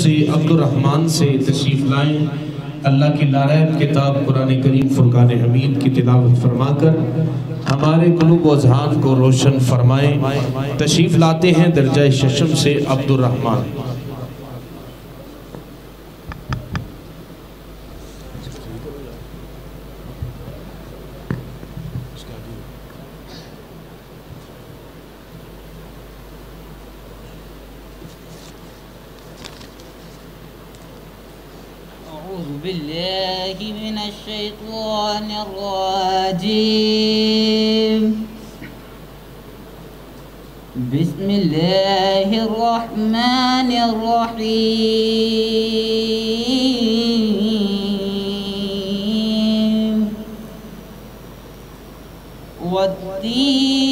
سے عبدالرحمن سے تشریف لائیں، اللہ کی لارب کتاب قرآن کریم فرقان حمید کی تلاوت فرما کر ہمارے قلوب و اذہان کو روشن فرمائیں۔ تشریف لاتے ہیں درجہ ششم سے عبدالرحمن۔ أعوذ بالله من الشيطان الرجيم. بسم الله الرحمن الرحيم. والتين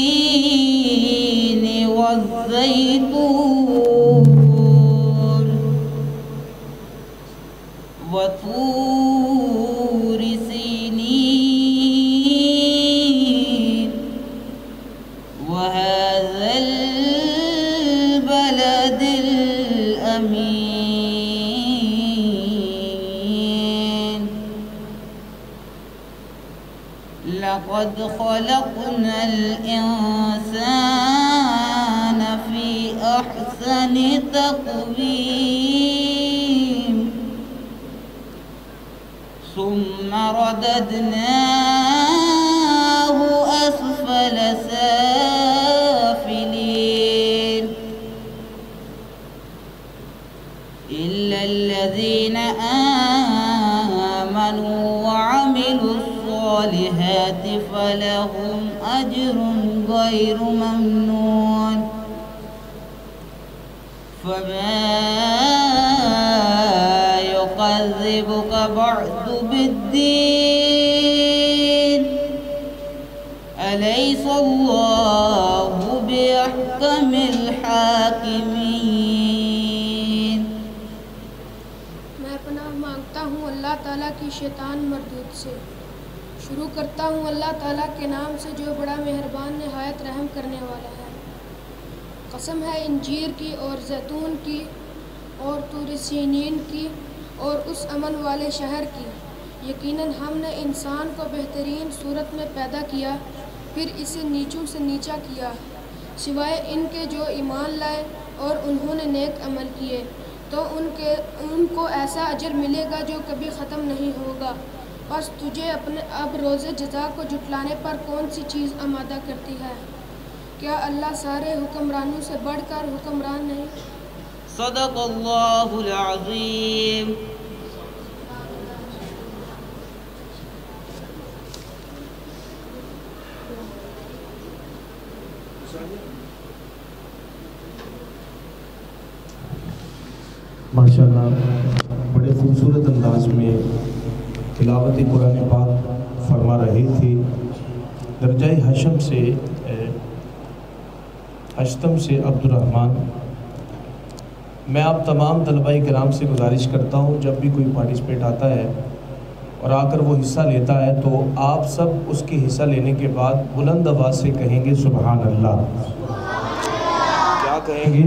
والزيتون وطور سينين وهذا البلد الأمين. لقد خلقنا الإنسان في أحسن تقويم ثم رددناه أسفل سافلين إلا الذين آمنوا وعملوا الصالحات فلهم أجر غير ممنون. فما يكذبك بعد بالدين أليس الله بأحكم الحاكمين. میں پناہ مانگتا ہوں اللہ تعالیٰ کی شیطان مردود سے. شروع کرتا ہوں اللہ تعالیٰ کے نام سے جو بڑا مہربان نہایت رحم کرنے والا ہے. قسم ہے انجیر کی اور زیتون کی اور طور سینین کی اور اس امن والے شہر کی. یقیناً ہم نے انسان کو بہترین صورت میں پیدا کیا پھر اسے نیچوں سے نیچا کیا سوائے ان کے جو ایمان لائے اور انہوں نے نیک عمل کیے تو ان کو ایسا اجر ملے گا جو کبھی ختم نہیں ہوگا. بس تجھے اپنے اب روز جزا کو جھٹلانے پر کون سی چیز آمادہ کرتی ہے؟ کیا اللہ سارے حکمرانوں سے بڑھ کر حکمران نہیں؟ صدق اللہ العظیم. ماشاءاللہ بڑے خوبصورت انداز میں تلاوت قرآن پاک فرما رہے تھے. درجہ حشم سے اشتم سے عبدالرحمن. میں آپ تمام طلباء کرام سے گزارش کرتا ہوں جب بھی کوئی پارٹیسپیٹ آتا ہے اور آ کر وہ حصہ لیتا ہے تو آپ سب اس کے حصہ لینے کے بعد بلند آواز سے کہیں گے سبحان اللہ. کیا کہیں گے؟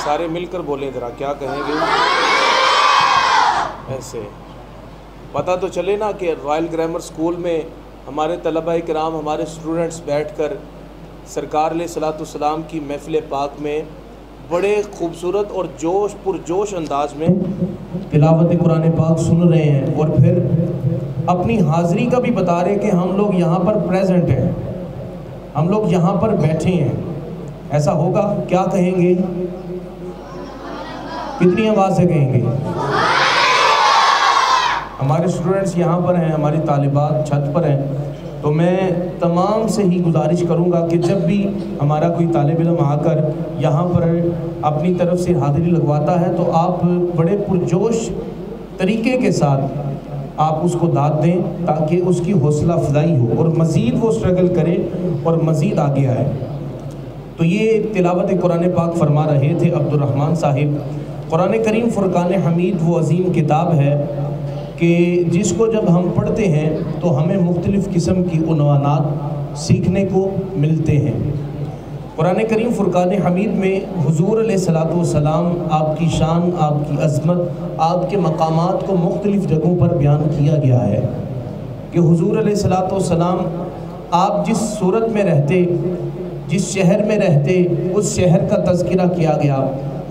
سارے مل کر بولیں ذرا، کیا کہیں گے؟ ایسے پتہ تو چلے نا کہ رائل گرامر سکول میں ہمارے طلباء کرام ہمارے اسٹوڈنٹس بیٹھ کر سرکار علیہ الصلوۃ والسلام کی محفل پاک میں بڑے خوبصورت اور پرجوش انداز میں تلاوت قرآن پاک سن رہے ہیں اور پھر اپنی حاضری کا بھی بتا رہے کہ ہم لوگ یہاں پر پریزنٹ ہیں، ہم لوگ یہاں پر بیٹھے ہیں. ایسا ہوگا؟ کیا کہیں گے؟ کتنی آواز سے کہیں گے؟ ہمارے اسٹوڈنٹس یہاں پر ہیں، ہماری طالبات چھت پر ہیں، تو میں تمام سے ہی گزارش کروں گا کہ جب بھی ہمارا کوئی طالب علم آ کر یہاں پر اپنی طرف سے حاضری لگواتا ہے تو آپ بڑے پرجوش طریقے کے ساتھ آپ اس کو داد دیں تاکہ اس کی حوصلہ افزائی ہو اور مزید وہ اسٹرگل کرے اور مزید آگے آئے. تو یہ تلاوت قرآن پاک فرما رہے تھے عبدالرحمن صاحب. قرآن کریم فرقان حمید وہ عظیم کتاب ہے کہ جس کو جب ہم پڑھتے ہیں تو ہمیں مختلف قسم کی عنوانات سیکھنے کو ملتے ہیں. قرآن کریم فرقان حمید میں حضور علیہ الصلوۃ والسلام آپ کی شان، آپ کی عظمت، آپ کے مقامات کو مختلف جگہوں پر بیان کیا گیا ہے کہ حضور علیہ الصلوۃ والسلام آپ جس صورت میں رہتے، جس شہر میں رہتے، اس شہر کا تذکرہ کیا گیا۔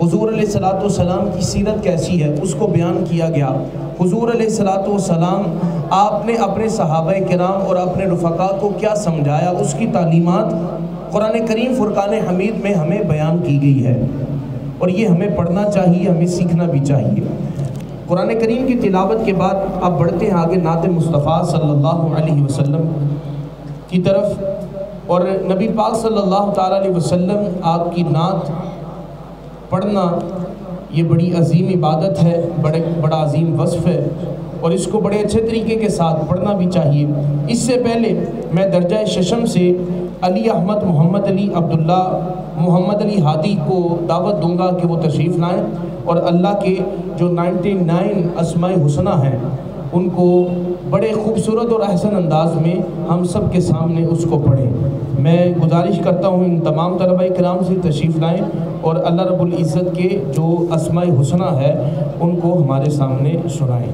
حضور علیہ الصلوۃ والسلام کی سیرت کیسی ہے اس کو بیان کیا گیا۔ حضور علیہ الصلوۃ والسلام آپ نے اپنے صحابہ کرام اور اپنے رفقاء کو کیا سمجھایا، اس کی تعلیمات قرآن کریم فرقان حمید میں ہمیں بیان کی گئی ہے، اور یہ ہمیں پڑھنا چاہیے، ہمیں سیکھنا بھی چاہیے۔ قرآن کریم کی تلاوت کے بعد اب بڑھتے ہیں آگے نعت مصطفیٰ صلی اللہ علیہ وسلم کی طرف، اور نبی پاک صلی اللہ تعالیٰ علیہ وسلم آپ کی نعت پڑھنا یہ بڑی عظیم عبادت ہے، بڑا عظیم وصف ہے، اور اس کو بڑے اچھے طریقے کے ساتھ پڑھنا بھی چاہیے۔ اس سے پہلے میں درجہ ششم سے علی احمد محمد علی عبداللہ محمد علی ہادی کو دعوت دوں گا کہ وہ تشریف لائیں اور اللہ کے جو 99 اسماء حسنہ ہیں ان کو بڑے خوبصورت اور احسن انداز میں ہم سب کے سامنے اس کو پڑھیں۔ میں گزارش کرتا ہوں ان تمام طلبہ کرام سے تشریف لائیں اور اللہ رب العزت کے جو اسماء حسنہ ہے ان کو ہمارے سامنے سنائیں۔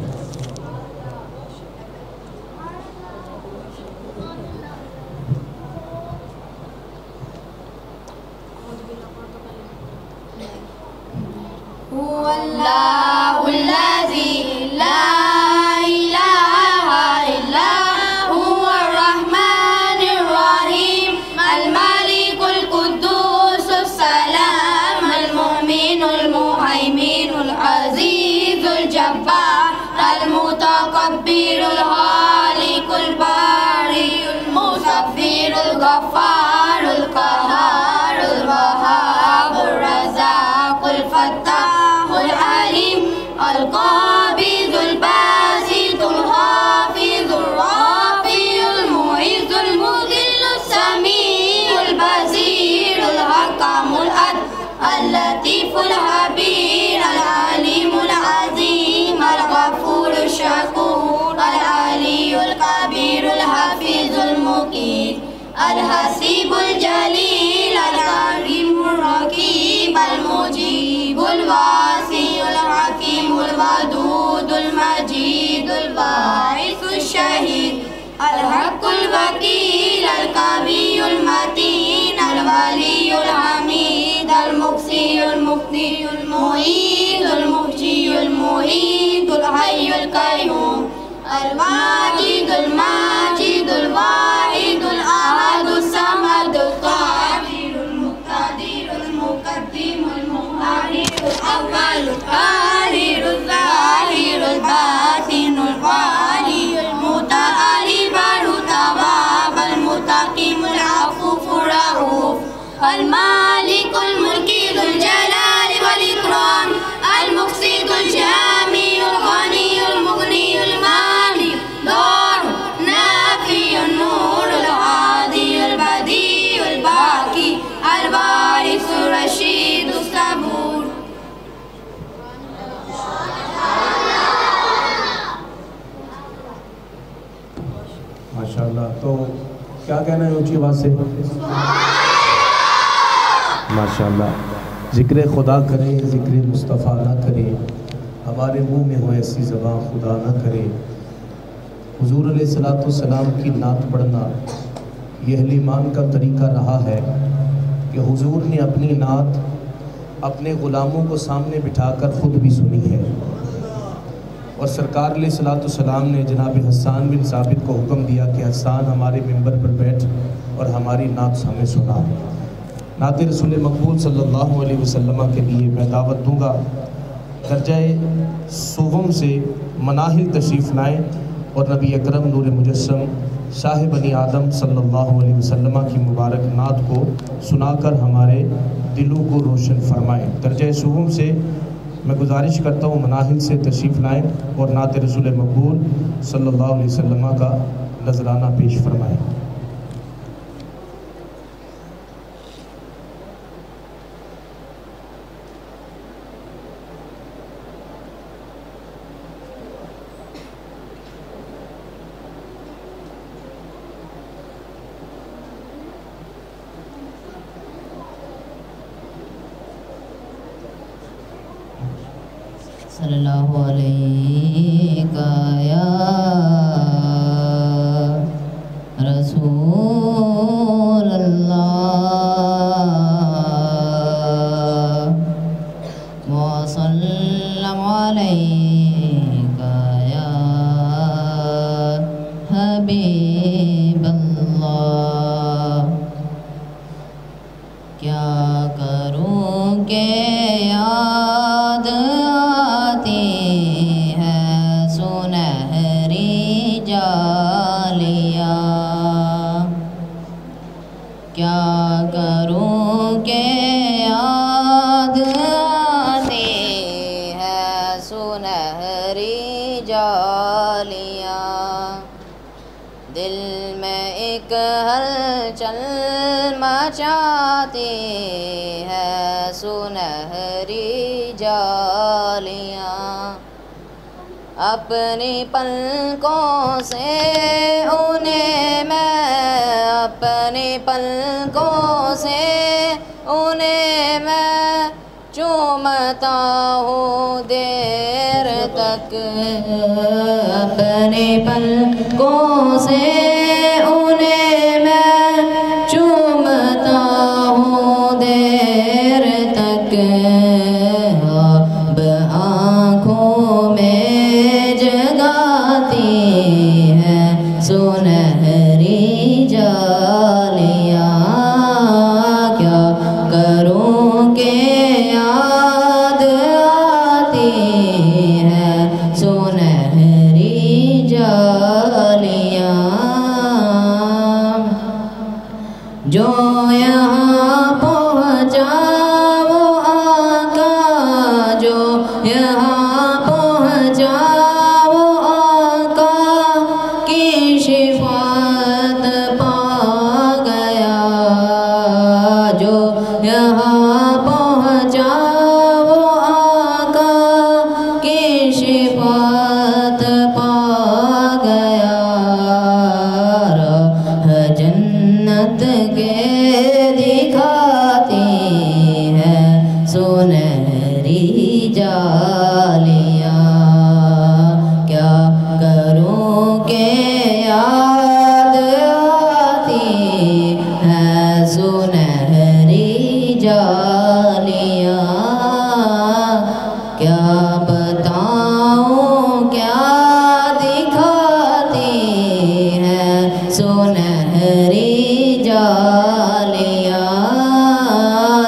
الحسیب الجلیل العلیم الرقیب المجیب الواسع الحکیم الودود المجید الباعث الشہید الحق الوکیل القوی المتین الولی الحمید المقصی المقتی المعید المحجی المعید الحی القیوم الواجد الماجد الواحد الأحد الصمد القادر المقتدر المقدم المؤخر الأول الآخر الظاهر الباطن الوالي المتعالي التواب المنتقم العفو الرؤوف المالك الملك ذو الجلال والإكرام المقسط الجامع الغني المغني المانع دار نافي النور الهادي البديع الباقي الوارث الرشيد الصبور۔ ماشاءاللہ، تو کیا کہنا ہے اونچی آواز سے؟ ماشاءاللہ، ذکر خدا کریں، ذکر مصطفیٰ نہ کریں، ہمارے منہ میں ہو ایسی زبان خدا نہ کرے۔ حضور علیہ الصلوۃ والسلام کی نعت پڑھنا یہ اہل ایمان کا طریقہ رہا ہے کہ حضور نے اپنی نعت اپنے غلاموں کو سامنے بٹھا کر خود بھی سنی ہے، اور سرکار علیہ الصلوۃ والسلام نے جناب حسان بن ثابت کو حکم دیا کہ حسان ہمارے منبر پر بیٹھ اور ہماری نعت ہمیں سنا۔ نعت رسول مقبول صلی اللہ علیہ وسلم کے لیے میں دعوت دوں گا درجہ سوم سے مناہل تشریف لائیں اور نبی اکرم نور مجسم شاہ بنی آدم صلی اللہ علیہ وسلم کی مبارک نعت کو سنا کر ہمارے دلوں کو روشن فرمائیں۔ درجہ سوم سے میں گزارش کرتا ہوں مناہل سے تشریف لائیں اور نعت رسول مقبول صلی اللہ علیہ وسلم کا نذرانہ پیش فرمائیں۔ صلی اللہ علیہ یا رسول اللہ وسلم علیک یا حبیب اللہ کیا کروں کہ یاد آتی ہے سنہری جالیاں کیا کروں کہ یاد آتی ہے سنہری جالیاں دل میں ایک ہلچل مچاتی ہے سنہری جالیاں اپنی پلکوں سے انہیں میں اپنی پلکوں سے انہیں میں چومتا ہوں دیر تک اپنی پلکوں سے انہیں میں چومتا ہوں دیر تک اب آنکھوں میں جگاتی ہے سنہری جالیاں کیا کروں کہ یاد آتی ہے سنہری جالیاں جو یہاں پہنچا وہ آقا جو یہاں پہنچا وہ آقا کی شفاعت پا گیا جو یہاں پہنچا وہ آقا کی شفاعت پا گیا راہ جنت کے دکھاتی ہے سنہری جالیاں کیا کروں کہ یاد آتی ہے سنہری جالیاں کیا بتاؤں کیا دکھاتی ہے سنہری جالیاں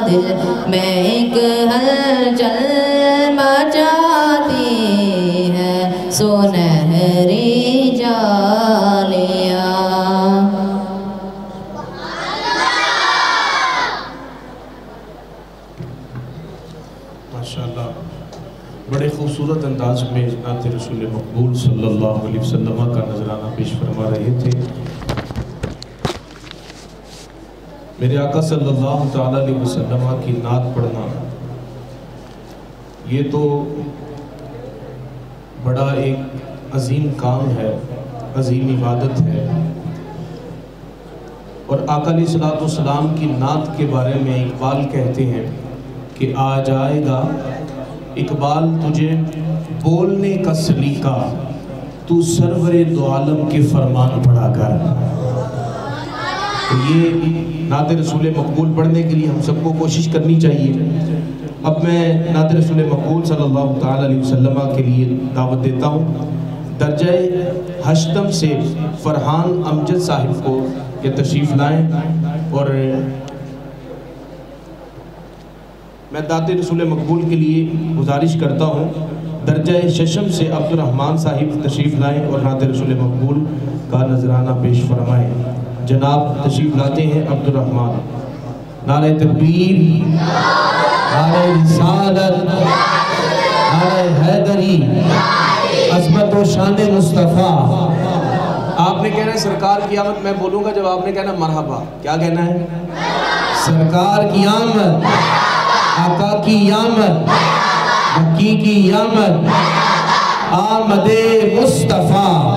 دل میں ایک ہلچل مچاتی ہے سنہری جالیاں ماشاءاللہ بڑے خوبصورت انداز میں نعت رسول مقبول صلی اللہ علیہ وسلم کا نذرانہ پیش فرما رہے تھے میرے آقا صلی اللہ تعالیٰ علیہ وسلم کی نعت پڑھنا یہ تو بڑا ایک عظیم کام ہے عظیم عبادت ہے اور آقا علیہ السلام کی نعت کے بارے میں اقبال کہتے ہیں کہ آ جائے گا اقبال تجھے بولنے کا سلیقہ تو سرور دو عالم کے فرمان پڑھا کر تو یہ نعت رسول مقبول پڑھنے کے لیے ہم سب کو کوشش کرنی چاہیے اب میں نعت رسول مقبول صلی اللہ تعالیٰ علیہ وسلم کے لیے دعوت دیتا ہوں درجہ ہشتم سے فرحان امجد صاحب کو یہ تشریف لائیں اور میں نعت رسول مقبول کے لیے گزارش کرتا ہوں درجہ ششم سے عبد الرحمن صاحب تشریف لائیں اور نعت رسول مقبول کا نذرانہ پیش فرمائیں جناب تشریف لاتے ہیں عبد الرحمن نعرہ تکبیر نعرہ رسالت نعرہ حیدری عظمت و شان مصطفیٰ آپ نے کہنا ہے سرکار کی آمد میں بولوں گا جب آپ نے کہنا مرحبا کیا کہنا ہے سرکار کی آمد آقا کی آمد مکی کی آمد آمد مصطفیٰ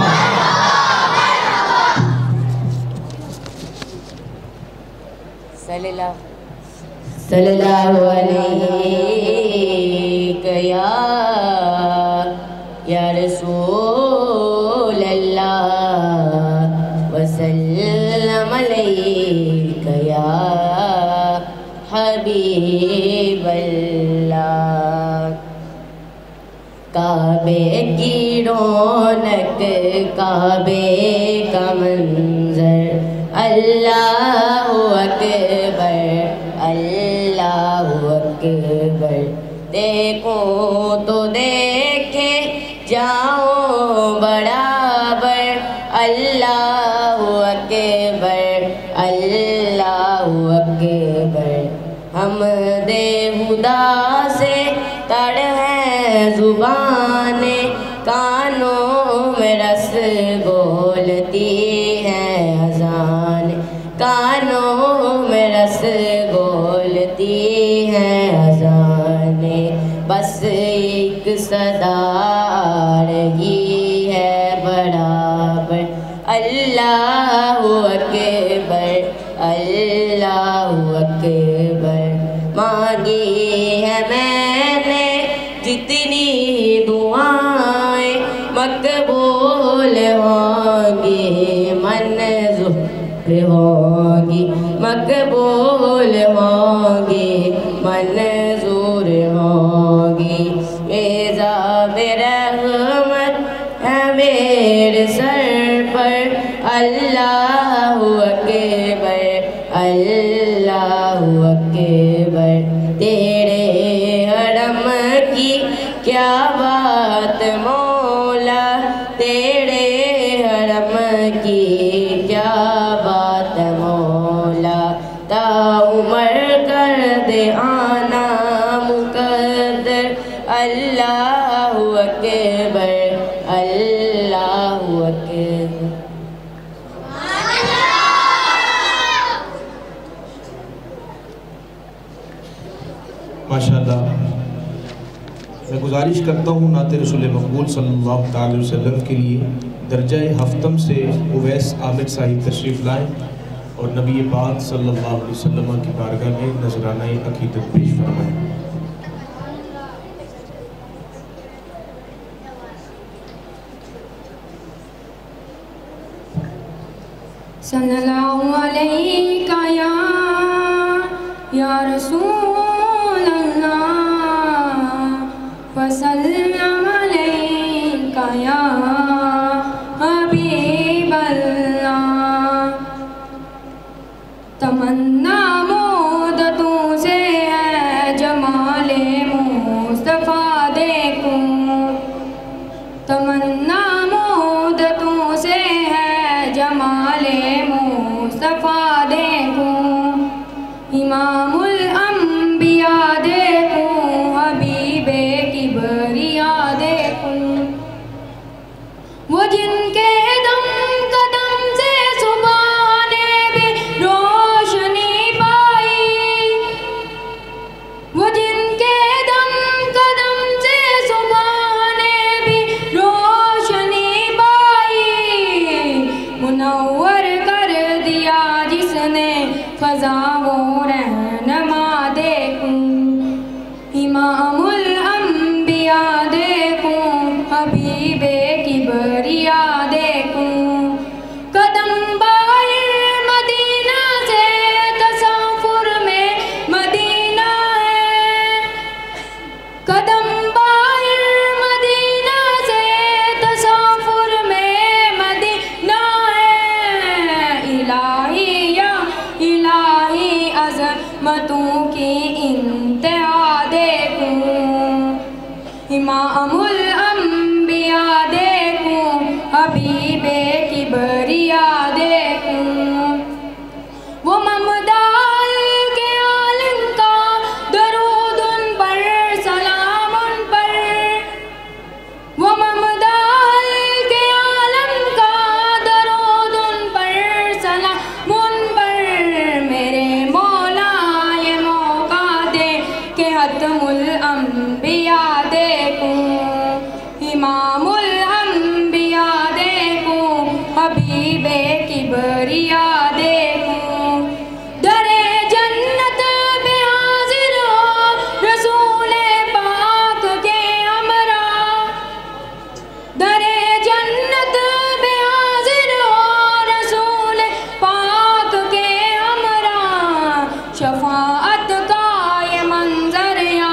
صلی اللہ علیہ یا اللہ کعبے کی رونق کعبے کا منظر اللہ اکبر اللہ اکبر دیکھوں تو دیکھے جاؤں برابر اللہ اکبر اللہ اکبر حمد خدا سے تڑ ہے زبانیں کانوں میں رس گولتی ہے اذان کانوں میں رس گولتی ہے اذان بس ایک صدا آ رہی ہے برابر اللہ اکبر اللہ اکبر مانگی ہے میں نے جتنی دعائیں مقبول ہوں گی منظور ہوں گی مقبول ہوں گی منظور ہوں گی عذاب رحمت ہے میرے سر پر اللہ اکبر اللہ اکبر تیرے حرم کی کیا بات مولا تیرے حرم کی کیا بات مولا تا عمر کر دے آنا مقدر اللہ اکبر اللہ اکبر ماشاءاللہ میں گزارش کرتا ہوں نعت رسول مقبول صلی اللہ تعالی وسلم کے لیے درجہ ہفتم سے اویس عامر صاحب تشریف لائیں اور نبی پاک صلی اللہ علیہ وسلم کی بارگاہ میں نذرانہ عقیدت پیش فرمائیں۔ صلی اللہ علیہ یا رسول اللہ وسلم علیہ یا حبیب اللہ تمنا مدتوں سے ہے جمال مصطفیٰ دیکھوں تمنا مدتوں سے ہے جمال مصطفیٰ دیکھوں امام الانبیاء دیکھوں حبیب کبریا دیکھوں وہ جن کے دم قدم سے صبح نے بھی روشنی پائی وہ جن کے دم قدم سے صبح نے بھی روشنی پائی منور کر دیا جس نے فضا وہ رہنما دیکھوں امام الانبیاء دیکھوں حبیب کبریا دیکھوں قدم باہر مدینہ سے تصور میں مدینہ ہے قدم باہر مدینہ سے تصور میں مدینہ ہے الہی یا الہی عظمتوں کی انتہا دیکھوں امام الانبیاء دیکھوں حبیب کبریا دیکھوں وہ ممدال کے عالم کا درود ان پر سلام ان پر وہ ممدال کے عالم کا درود ان پر سلام ان پر میرے مولا یہ موقع دے کہ ختم الانبیاء دیکھوں امام الانبیاء دیکھوں حبیب کبریا دیکھوں در جنت پہ حاضر ہو رسول پاک کے ہمراہ در جنت پہ حاضر ہو رسول پاک کے ہمراہ شفاعت کا یہ منظر یا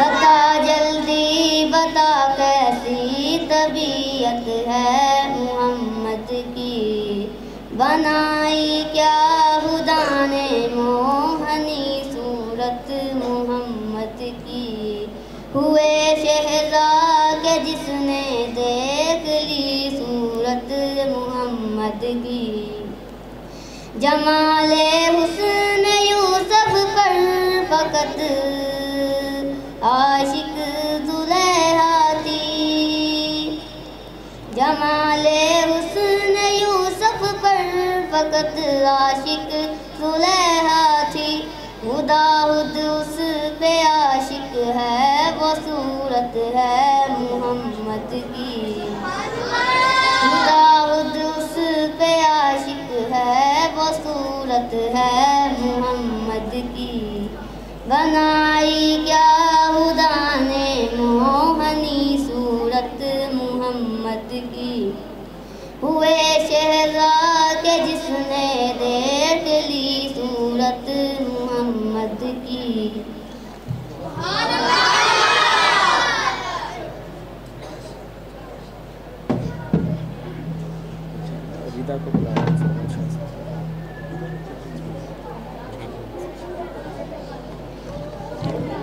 بتا جلدی بتا کیسی طبیعت ہے محمد کی، بنائی کیا خدا نے موہنی صورت محمد کی، ہوئے شہزاد کے جس نے دیکھ لی صورت محمد کی، جمال حسن یوسف پر فقط عاشق زلیخا تھی، جمال حسن یوسف پر فقط عاشق زلیخا تھی، خدا خود اس پہ عاشق ہے وہ صورت ہے محمد کی، خدا خود اس پہ عاشق ہے وہ صورت ہے محمد کی، بنائی کیا خدا نے موہنی صورت محمد کی، ہوئے شہزاد کے جس نے دیکھ لی صورت محمد کی۔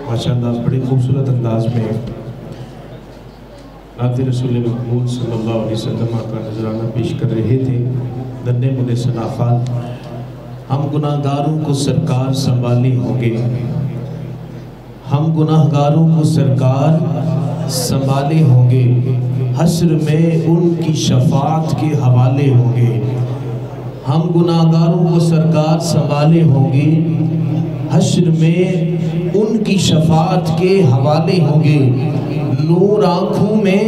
ماشاءاللہ بڑی خوبصورت انداز میں نعت رسول محمود صلی اللہ علیہ وسلم کا نذرانہ پیش کر رہے تھے ننھے منھے ثنا خان۔ ہم گناہ گاروں کو سرکار سنبھالے ہوں گے، ہم گناہ گاروں کو سرکار سنبھالے ہوں گے، حشر میں ان کی شفاعت کے حوالے ہوں گے، ہم گناہ گاروں کو سرکار سنبھالے ہوں گے، حشر میں ان کی شفاعت کے حوالے ہوں گے، نور آنکھوں میں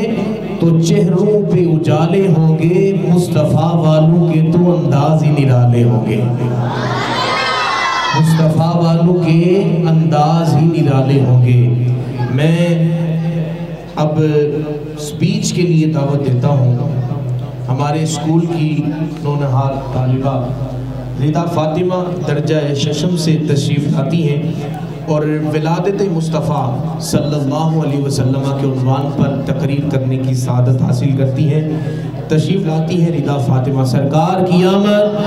تو چہروں پہ اجالے ہوں گے، مصطفیٰ والوں کے تو انداز ہی نرالے ہوں گے، مصطفیٰ والوں کے انداز ہی نرالے ہوں گے۔ میں اب سپیچ کے لیے دعوت دیتا ہوں ہمارے اسکول کی نونہار طالبہ ردا فاطمہ درجہ ششم سے تشریف لاتی ہیں اور ولادت مصطفیٰ صلی اللہ علیہ وسلم کے عنوان پر تقریر کرنے کی سعادت حاصل کرتی ہیں۔ تشریف لاتی ہیں ردا فاطمہ، سرکار کی آمد۔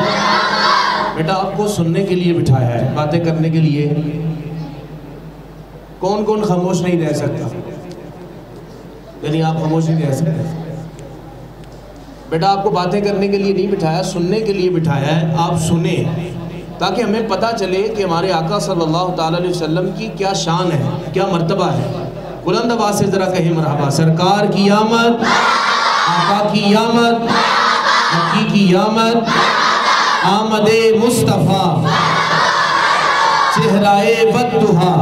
بیٹا آپ کو سننے کے لیے بٹھایا ہے، باتیں کرنے کے لیے کون کون خاموش نہیں رہ سکتا؟ یعنی آپ خاموش نہیں رہ سکتے؟ بیٹا آپ کو باتیں کرنے کے لیے نہیں بٹھایا، سننے کے لیے بٹھایا ہے، آپ سنیں تاکہ ہمیں پتہ چلے کہ ہمارے آقا صلی اللہ تعالیٰ علیہ وسلم کی کیا شان ہے، کیا مرتبہ ہے۔ بلند آواز سے ذرا کہیں مرحبا۔ سرکار کی آمد، آقا کی آمد، آقی کی آمد، آمد مصطفیٰ، چہرہ بددہا۔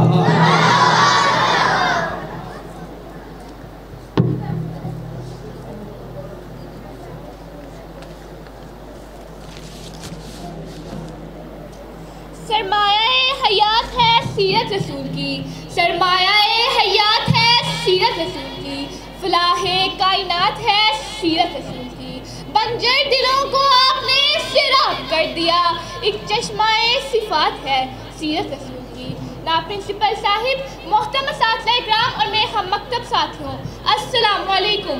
سرمایہ حیات ہے سیرت رسول کی، سرمایہ حیات ہے سیرت رسول کی، فلاح کائنات ہے سیرت رسول کی، بنجر دلوں کو آپ نے سیراب کر دیا، ایک چشمہ صفات ہے سیرت رسول کی۔ نائب پرنسپل صاحب، محترم اساتذہ اکرام اور میرے ہم مکتب ساتھیوں، السلام علیکم۔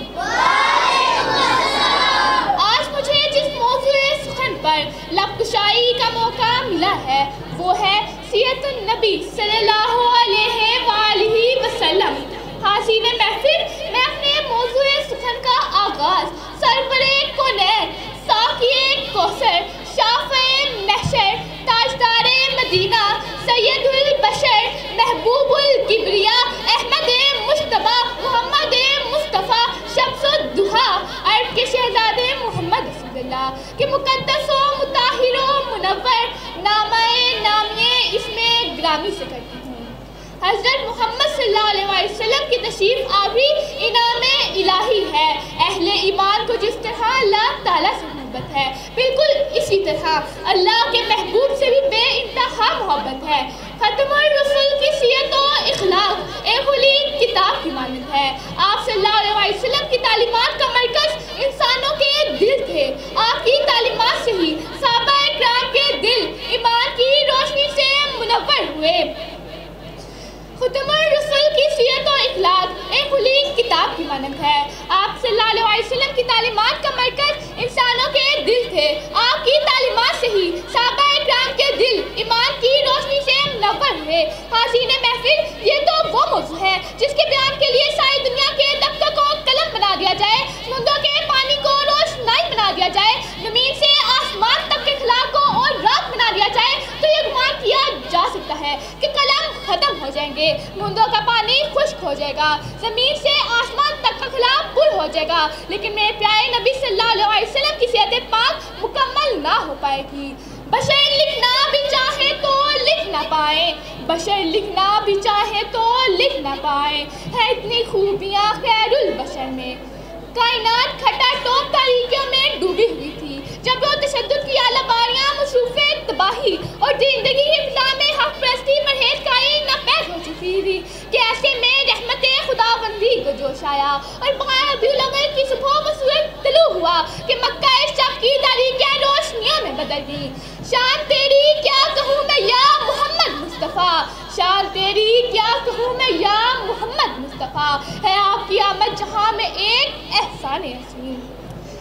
آج مجھے جس موضوع سخن پر لب کشائی کا موقع ملا ہے وہ ہے سیرت النبی صلی اللہ علیہ وآلہ وسلم۔ حاضرین محفل، میں اپنے موضوع سخن کا آغاز سرور کونین، ساقی کوثر، شافع محشر، تاجدار مدینہ، سید البشر، محبوب الکبریا، احمد مجتبی، محمد مصطفیٰ، شمس الضحیٰ، عرب کے شہزادے محمد رسول اللہ کے مقدس و مطہر و منور نامہ نامیے اس میں گرامی سے کرتی ہوں۔ حضرت محمد صلی اللہ علیہ وسلم کی تشریف آوری انعام الہی ہے۔ اہل ایمان کو جس طرح اللہ تعالیٰ سے محبت ہے، بالکل اسی طرح اللہ کے محبوب سے بھی بے انتہا محبت ہے۔ ختم الرسل کی سیرت و اخلاق ایک کھلی کتاب کی مانند ہے۔ آپ صلی اللہ علیہ وسلم کی تعلیمات کا مرکز انسانوں کے دل تھے۔ آپ کی تعلیمات سے ہی صحابہ اکرام کے دل ایمان کی روشنی سے منور ہوئے۔ ختم الرسل کی سیرت کتاب کی مانند ہے۔ آپ صلی اللہ علیہ وسلم کی تعلیمات کا مرکز انسانوں کے دل تھے۔ آپ کی تعلیمات سے ہی صحابہ اکرام کے دل ایمان کی روشنی سے منور ہوئے۔ حاضرین محفل، یہ تو وہ موضوع ہے جس کے بیان کے لیے ساری دنیا کے تختوں کو قلم بنا دیا جائے، سمندروں کے پانی کو روشنائی بنا دیا جائے، زمین سے آسمان تک کے خلا کو اور رات بنا دیا جائے، تو یہ گمان کیا جا سکتا ہے کہ قلم ختم ہو جائیں گے، سمندروں کا پانی خشک ہو جائے گا، زمین سے آسمان تک کا خلا پر ہو جائے گا، لیکن میرے پیارے نبی صلی اللہ علیہ وسلم کی صحت پاک مکمل نہ ہو پائے گی۔ بشر لکھنا بھی چاہے تو لکھ نہ پائیں، بشر لکھنا بھی چاہے تو لکھ نہ پائیں، ہے اتنی خوبیاں خیر البشر میں۔ کائنات کھٹا ٹوپ تاریکیوں میں ڈوبی ہوئی تھی، جب وہ تشدد کی اعلیٰ باریاں مصروف تباہی اور زندگی کی فضا میں حق پرستی پرہیزکاری ناپید ہو چکی تھی کہ ایسے میں رحمت خداوندی کو جوش آیا اور 12 ربیع الاول کی صبح وہ سورج طلوع ہوا کہ مکہ اس شب کی تاریکیاں روشنیوں میں بدل گئی۔ شان تیری کیا کہوں میں یا محمد مصطفیٰ، شان تیری کیا کہوں میں یا محمد مصطفیٰ، ہے آپ کی آمد جہاں میں ایک احسان عظیم۔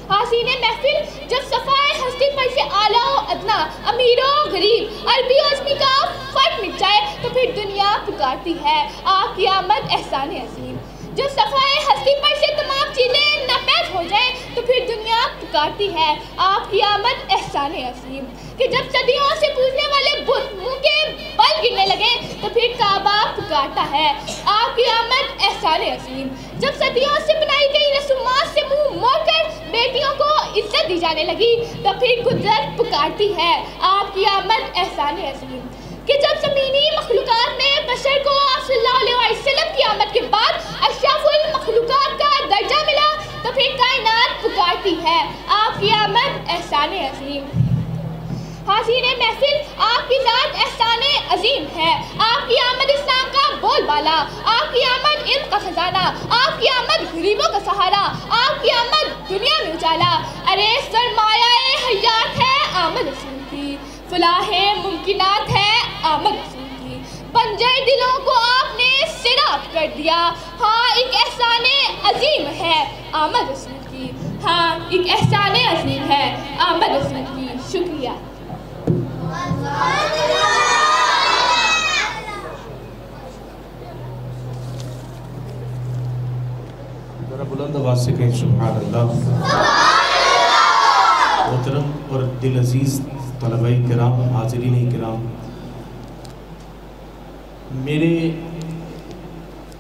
حاضرین محفل، جب صفائے ہستی پر سے اعلیٰ و ادنا، امیر و غریب، عربی و عجمی کا فرق مٹ جائے تو پھر دنیا پکارتی ہے آپ کی آمد احسان عظیم۔ جب صفائے ہستی پر سے تمام چیزیں ناپید ہو جائیں تو پھر دنیا پکارتی ہے آپ کی آمد احسان عظیم۔ کہ جب صدیوں سے پوجنے والے بت منہ کے بل گرنے لگے تو پھر کعبہ پکارتا ہے آپ کی آمد احسان عظیم۔ جب صدیوں سے بنائی گئی رسومات سے منہ موڑ کر بیٹیوں کو عزت دی جانے لگی تو پھر قدرت پکارتی ہے آپ کی آمد احسان عظیم۔ کہ جب زمینی مخلوقات میں بشر کو آپ صلی اللہ علیہ وسلم کی آمد کے بعد اشرف المخلوقات کا درجہ ملا تو پھر کائنات پکارتی ہے آپ کی آمد احسان عظیم۔ حاضرین محفل، آپ کی ذات احسان عظیم ہے، آپ کی آمد اسلام کا بول بالا، آپ کی آمد علم کا خزانہ، آپ کی آمد غریبوں کا سہارا، آپ کی آمد دنیا میں اجالا، ارے سرمایہ حیات ہے آمد رسول کی، فلاح ممکنات ہے آمد رسول کی، بنجر دلوں کو آپ نے سیراب کر دیا، ہاں ایک احسان عظیم ہے آمد رسول کی، ہاں ایک احسان عظیم ہے آمد رسول کی۔ شکریہ۔ ذرا بلند آواز سے کہیں سبحان اللہ۔ محترم اور دل عزیز طلباء کرام، حاضرین کرام، میرے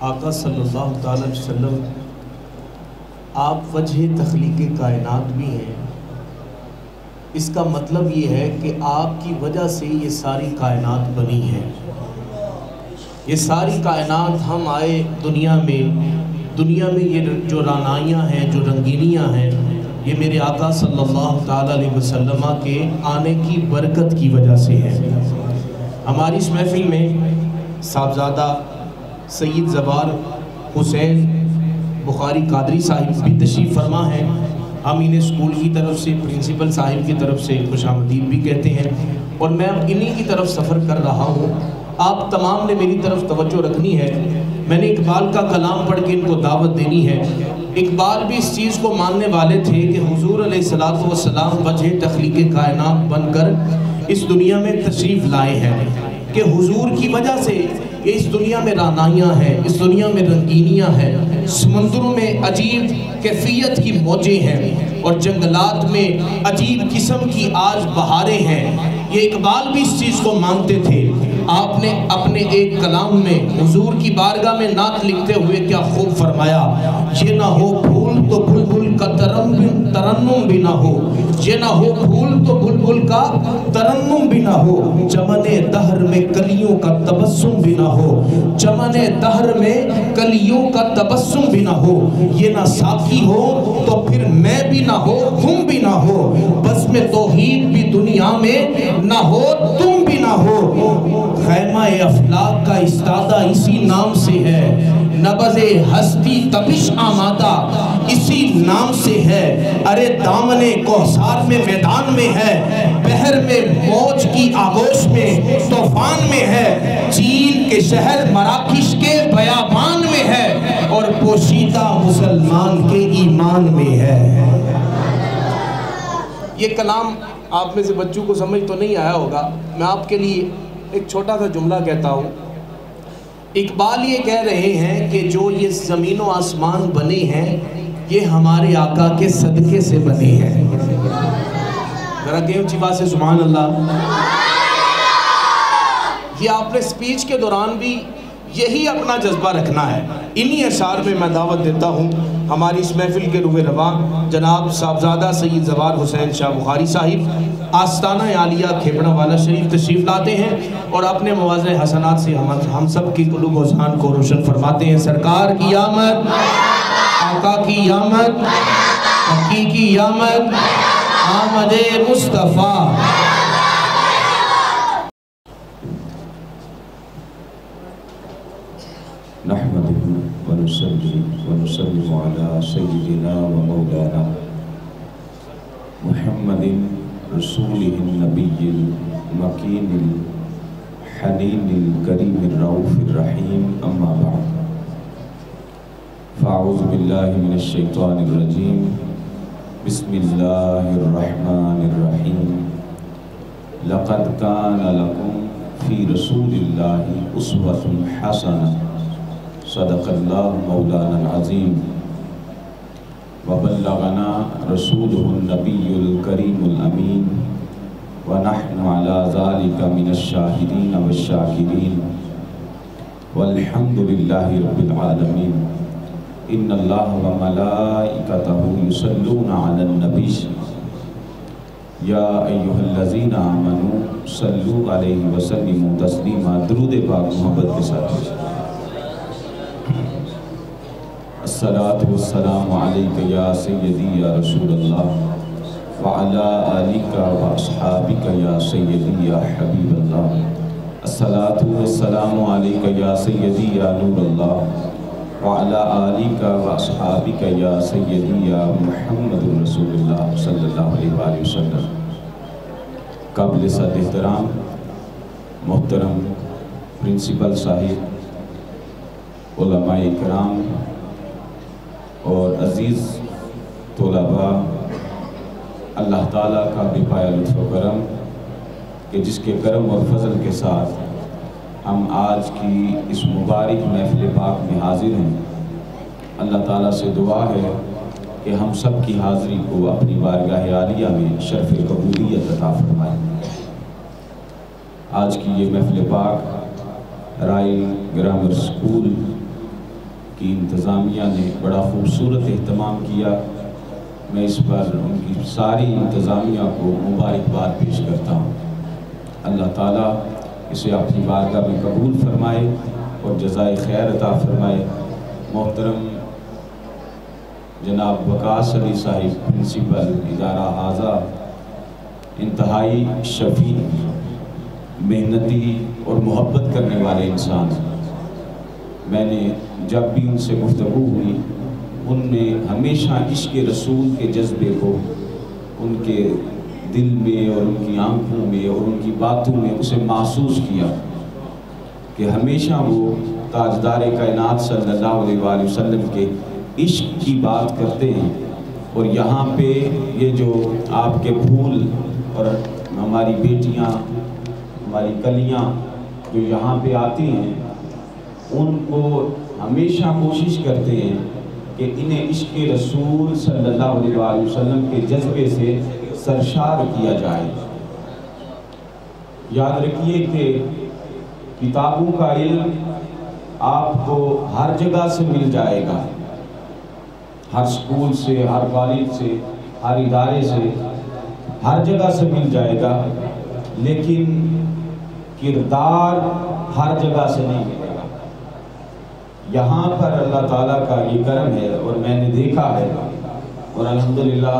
آقا صلی اللہ تعالی علیہ وسلم آپ وجہ تخلیق کائنات بھی ہیں۔ اس کا مطلب یہ ہے کہ آپ کی وجہ سے یہ ساری کائنات بنی ہے۔ یہ ساری کائنات ہم آئے دنیا میں یہ جو رانائیاں ہیں، جو رنگینیاں ہیں، یہ میرے آقا صلی اللہ تعالی علیہ وسلم کے آنے کی برکت کی وجہ سے ہے۔ ہماری اس محفل میں صاحبزادہ سید زبار حسین بخاری قادری صاحب بھی تشریف فرما ہیں۔ ہم انہیں اسکول کی طرف سے، پرنسپل صاحب کی طرف سے خوش آمدید بھی کہتے ہیں، اور میں انہی کی طرف سفر کر رہا ہوں۔ آپ تمام نے میری طرف توجہ رکھنی ہے۔ میں نے اقبال کا کلام پڑھ کے ان کو دعوت دینی ہے۔ اقبال بھی اس چیز کو ماننے والے تھے کہ حضور علیہ السلام وجہ تخلیق کائنات بن کر اس دنیا میں تشریف لائے ہیں، کہ حضور کی وجہ سے کہ اس دنیا میں رانائیاں ہیں، اس دنیا میں رنگینیاں ہیں، سمندروں میں عجیب کیفیت کی موجیں ہیں، اور جنگلات میں عجیب قسم کی آج بہاریں ہیں۔ یہ اقبال بھی اس چیز کو مانتے تھے۔ آپ نے اپنے ایک کلام میں حضور کی بارگاہ میں نعت لکھتے ہوئے کیا خوب فرمایا، یہ نہ ہو پھول تو بلبل کا ترنم بھی نہ ہو، یہ نہ ہو پھول تو بلبل کا ترنم بھی نہ ہو، چمن دہر میں کلیوں کا تبسم بھی نہ ہو، چمن دہر میں کلیوں کا تبسم بھی نہ ہو، یہ نہ ساقی ہو تو پھر میں بھی نہ ہو، تم بھی نہ ہو، بس میں توحید بھی دنیا میں نہ ہو، تم بھی نہ ہو۔ خیمہ افلاک کا استادہ اسی نام سے ہے، نبض ہستی تپش آمادہ اسی نام سے ہے، ارے دامن کوثر میں میدان میں ہے، بحر میں موج کی آغوش میں طوفان میں ہے، چین کے شہر مراکش کے بیابان میں ہے، اور پوشیدہ مسلمان کے ایمان میں ہے۔ یہ کلام آپ میں سے بچوں کو سمجھ تو نہیں آیا ہوگا، میں آپ کے لیے ایک چھوٹا سا جملہ کہتا ہوں۔ اقبال یہ کہہ رہے ہیں کہ جو یہ زمین و آسمان بنے ہیں یہ ہمارے آقا کے صدقے سے بنے ہیں۔ ذرا کہ اونچی بات سے سبحان اللہ۔ یہ آپ نے سپیچ کے دوران بھی یہی اپنا جذبہ رکھنا ہے۔ انہی اشعار میں میں دعوت دیتا ہوں ہماری اس محفل کے روح رواں جناب صاحبزادہ سید زوار حسین شاہ بخاری صاحب آستانہ عالیہ کھیپڑا والا شریف تشریف لاتے ہیں اور اپنے موازن حسنات سے ہم سب کی قلوب و ذہان کو روشن فرماتے ہیں۔ سرکار کی آمد، آقا کی آمد، حقیقی آمد، آمد مصطفیٰ۔ نحمده ونصلي ونسلم على سيدنا ومولانا محمد رسوله النبي المكين الحنين الكريم الرؤوف الرحيم أما بعد فأعوذ بالله من الشيطان الرجيم بسم الله الرحمن الرحيم لقد كان لكم في رسول الله أسوة حسنة صدق اللہ مولانا العظیم وبلغنا رسوله النبی الکریم الامین ونحن على ذلك من الشاہدین والشاکرین والحمد للہ رب العالمین ان اللہ وملائکتہ یصلون علی النبی یا ایہا الذین آمنوا صلوا علیہ وسلموا تسلیما۔ درود پاک محبت کے ساتھ الصلاة والسلام علیکہ یا سیدی یا رسول اللہ وعلا آلکہ واصحابکہ یا سیدی یا حبیب اللہ۔ الصلاة والسلام علیکہ یا سیدی یا نور اللہ وعلا آلکہ واصحابکہ یا سیدی یا محمد رسول اللہ صلی اللہ علیہ وآلہ وسلم۔ قابل صد احترام محترم پرنسپل صاحب، علماء اکرام اور عزیز طلباء، اللہ تعالیٰ کا بے پایہ لطف و کرم کہ جس کے کرم اور فضل کے ساتھ ہم آج کی اس مبارک محفل پاک میں حاضر ہیں۔ اللہ تعالیٰ سے دعا ہے کہ ہم سب کی حاضری کو اپنی بارگاہ عالیہ میں شرف قبولیت عطا فرمائے۔ آج کی یہ محفل پاک رائل گرامر سکول کی انتظامیہ نے بڑا خوبصورت اہتمام کیا۔ میں اس پر ان کی ساری انتظامیہ کو مبارکباد پیش کرتا ہوں۔ اللہ تعالیٰ اسے اپنی بارگاہ میں قبول فرمائے اور جزائے خیر عطا فرمائے۔ محترم جناب وقاص علی صاحب پرنسپل ادارہ حاضہ انتہائی شفیق، محنتی اور محبت کرنے والے انسان، میں نے جب بھی ان سے گفتگو ہوئی ان نے ہمیشہ عشق رسول کے جذبے کو ان کے دل میں اور ان کی آنکھوں میں اور ان کی باتوں میں اسے محسوس کیا کہ ہمیشہ وہ تاجدار کائنات صلی اللہ علیہ وآلہ وسلم کے عشق کی بات کرتے ہیں۔ اور یہاں پہ یہ جو آپ کے پھول اور ہماری بیٹیاں، ہماری کلیاں جو یہاں پہ آتی ہیں، ان کو ہمیشہ کوشش کرتے ہیں کہ انہیں عشق رسول صلی اللہ علیہ وآلہ وسلم کے جذبے سے سرشار کیا جائے۔ یاد رکھیے کہ کتابوں کا علم آپ کو ہر جگہ سے مل جائے گا، ہر سکول سے، ہر کالج سے، ہر ادارے سے، ہر جگہ سے مل جائے گا، لیکن کردار ہر جگہ سے نہیں ملے گا۔ یہاں پر اللہ تعالیٰ کا یہ کرم ہے اور میں نے دیکھا ہے، اور الحمدللہ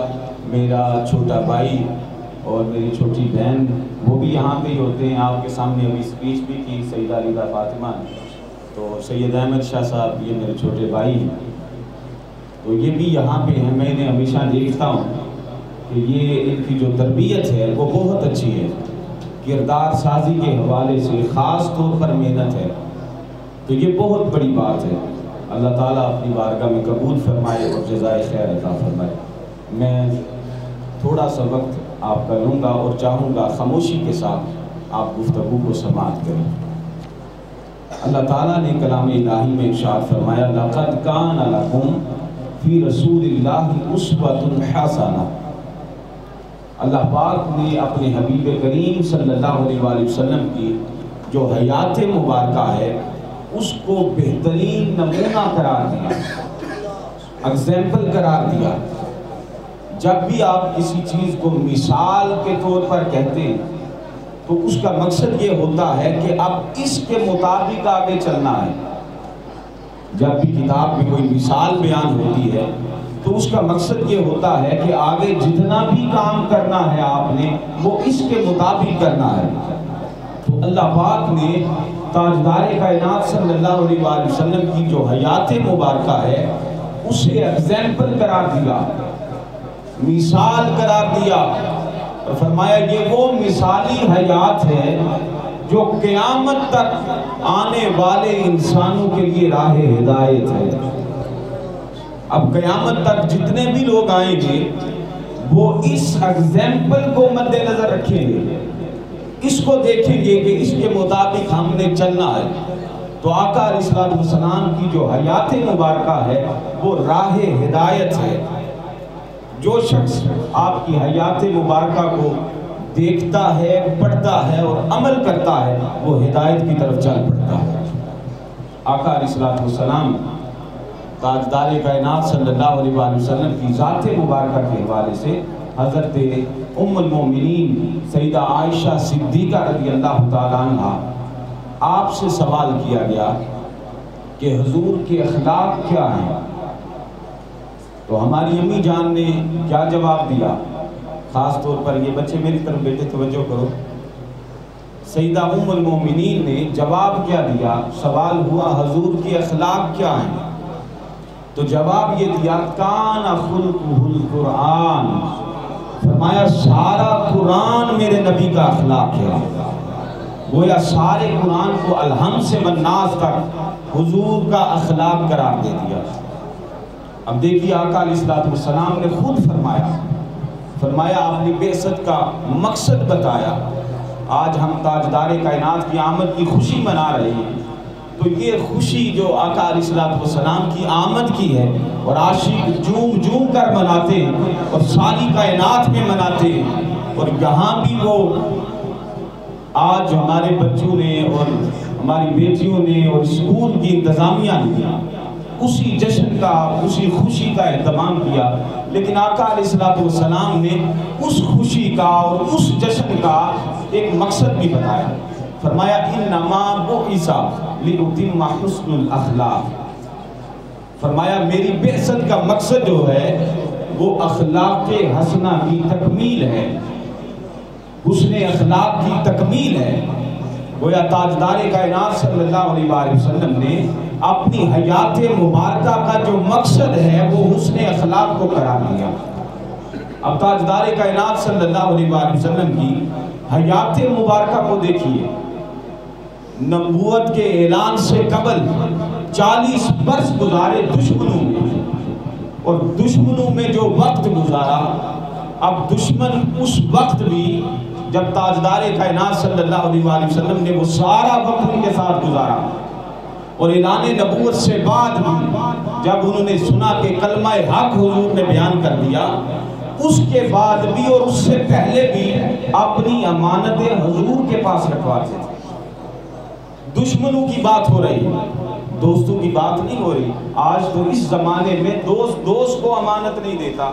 میرا چھوٹا بھائی اور میری چھوٹی بہن وہ بھی یہاں پہ ہی ہوتے ہیں۔ آپ کے سامنے ابھی سپیچ بھی کی سیدہ علیدہ فاطمہ نے، تو سید احمد شاہ صاحب یہ میرے چھوٹے بھائی ہیں، تو یہ بھی یہاں پہ ہیں۔ میں انہیں ہمیشہ دیکھتا ہوں کہ یہ ان کی جو تربیت ہے وہ بہت اچھی ہے، کردار سازی کے حوالے سے خاص طور پر محنت ہے، تو یہ بہت بڑی بات ہے۔ اللہ تعالیٰ اپنی بارگاہ میں قبول فرمائے اور جزائے خیر عطا فرمائے۔ میں تھوڑا سا وقت آپ کا لوں گا اور چاہوں گا خاموشی کے ساتھ آپ گفتگو کو سماعت کریں۔ اللہ تعالیٰ نے کلام الہی میں ارشاد فرمایا لَقَدْ كَانَ لَكُمْ فِي رَسُولِ اللَّهِ أُسْوَةٌ حَسَنَةٌ۔ اللہ پاک نے اپنے حبیب کریم صلی اللہ علیہ وآلہ وسلم کی جو حیات مبارکہ ہے اس کو بہترین نمونہ قرار دیا، اگزامپل قرار دیا۔ جب بھی آپ کسی چیز کو مثال کے طور پر کہتے ہیں تو اس کا مقصد یہ ہوتا ہے کہ اب اس کے مطابق آگے چلنا ہے۔ جب بھی کتاب میں کوئی مثال بیان ہوتی ہے تو اس کا مقصد یہ ہوتا ہے کہ آگے جتنا بھی کام کرنا ہے آپ نے وہ اس کے مطابق کرنا ہے۔ تو اللہ پاک نے تاجدار کائنات صلی اللہ علیہ وآلہ وسلم کی جو حیات مبارکہ ہے اسے ایگزامپل قرار دیا، مثال قرار دیا، اور فرمایا یہ وہ مثالی حیات ہے جو قیامت تک آنے والے انسانوں کے لیے راہ ہدایت ہے۔ اب قیامت تک جتنے بھی لوگ آئیں گے وہ اس ایگزامپل کو مد نظر رکھیں گے، اس کو دیکھیں گے کہ اس کے مطابق ہم نے چلنا ہے۔ تو آقا علیہ السلام کی جو حیات مبارکہ ہے وہ راہ ہدایت ہے۔ جو شخص آپ کی حیات مبارکہ کو دیکھتا ہے، پڑھتا ہے اور عمل کرتا ہے وہ ہدایت کی طرف چل پڑتا ہے۔ آقا علیہ السلام تاجدار کائنات صلی اللہ علیہ وآلہ وسلم کی ذات مبارکہ کے حوالے سے حضرت ام المومنین سیدہ عائشہ صدیقہ رضی اللہ تعالیٰ عنہ آپ سے سوال کیا گیا کہ حضور کے اخلاق کیا ہیں؟ تو ہماری امی جان نے کیا جواب دیا؟ خاص طور پر یہ بچے میری طرف بیٹے توجہ کرو، سیدہ ام المومنین نے جواب کیا دیا؟ سوال ہوا حضور کے اخلاق کیا ہیں؟ تو جواب یہ دیا کان خلقہ القرآن، فرمایا سارا قرآن میرے نبی کا اخلاق ہے۔ گویا سارے قرآن کو الحمد سے والناس تک حضور کا اخلاق قرار دے دیا۔ اب دیکھیے آقا علیہ السلام نے خود فرمایا آپ نے بعثت کا مقصد بتایا۔ آج ہم تاجدار کائنات کی آمد کی خوشی منا رہے ہیں، تو یہ خوشی جو آقا علیہ السلام کی آمد کی ہے اور عاشق جھوم کر مناتے ہیں اور ساری کائنات میں مناتے ہیں، اور یہاں بھی وہ آج ہمارے بچوں نے اور ہماری بیٹیوں نے اور اسکول کی انتظامیہ نے اسی جشن کا، اسی خوشی کا اہتمام کیا، لیکن آقا علیہ السلام نے اس خوشی کا اور اس جشن کا ایک مقصد بھی بتایا۔ فرمایا انما بعث لأتم حسن الاخلاق، فرمایا میری بعثت کا مقصد جو ہے وہ اخلاق حسنہ کی تکمیل ہے، حسن اخلاق کی تکمیل ہے۔ گویا تاجدار کائنات صلی اللہ علیہ وآلہ وسلم نے اپنی حیات مبارکہ کا جو مقصد ہے وہ حسن اخلاق کو قرار دیا۔ اب تاجدار کائنات صلی اللہ علیہ وآلہ وسلم کی حیات مبارکہ کو دیکھیے، نبوت کے اعلان سے قبل 40 برس گزارے دشمنوں میں، اور دشمنوں میں جو وقت گزارا، اب دشمن اس وقت بھی جب تاجدار کائنات صلی اللہ علیہ وآلہ وسلم نے وہ سارا وقت ان کے ساتھ گزارا، اور اعلان نبوت سے بعد بھی جب انہوں نے سنا کہ کلمہ حق حضور نے بیان کر دیا، اس کے بعد بھی اور اس سے پہلے بھی اپنی امانتیں حضور کے پاس رکھواتے تھے۔ دشمنوں کی بات ہو رہی ہے، دوستوں کی بات نہیں ہو رہی۔ آج تو اس زمانے میں دوست کو امانت نہیں دیتا،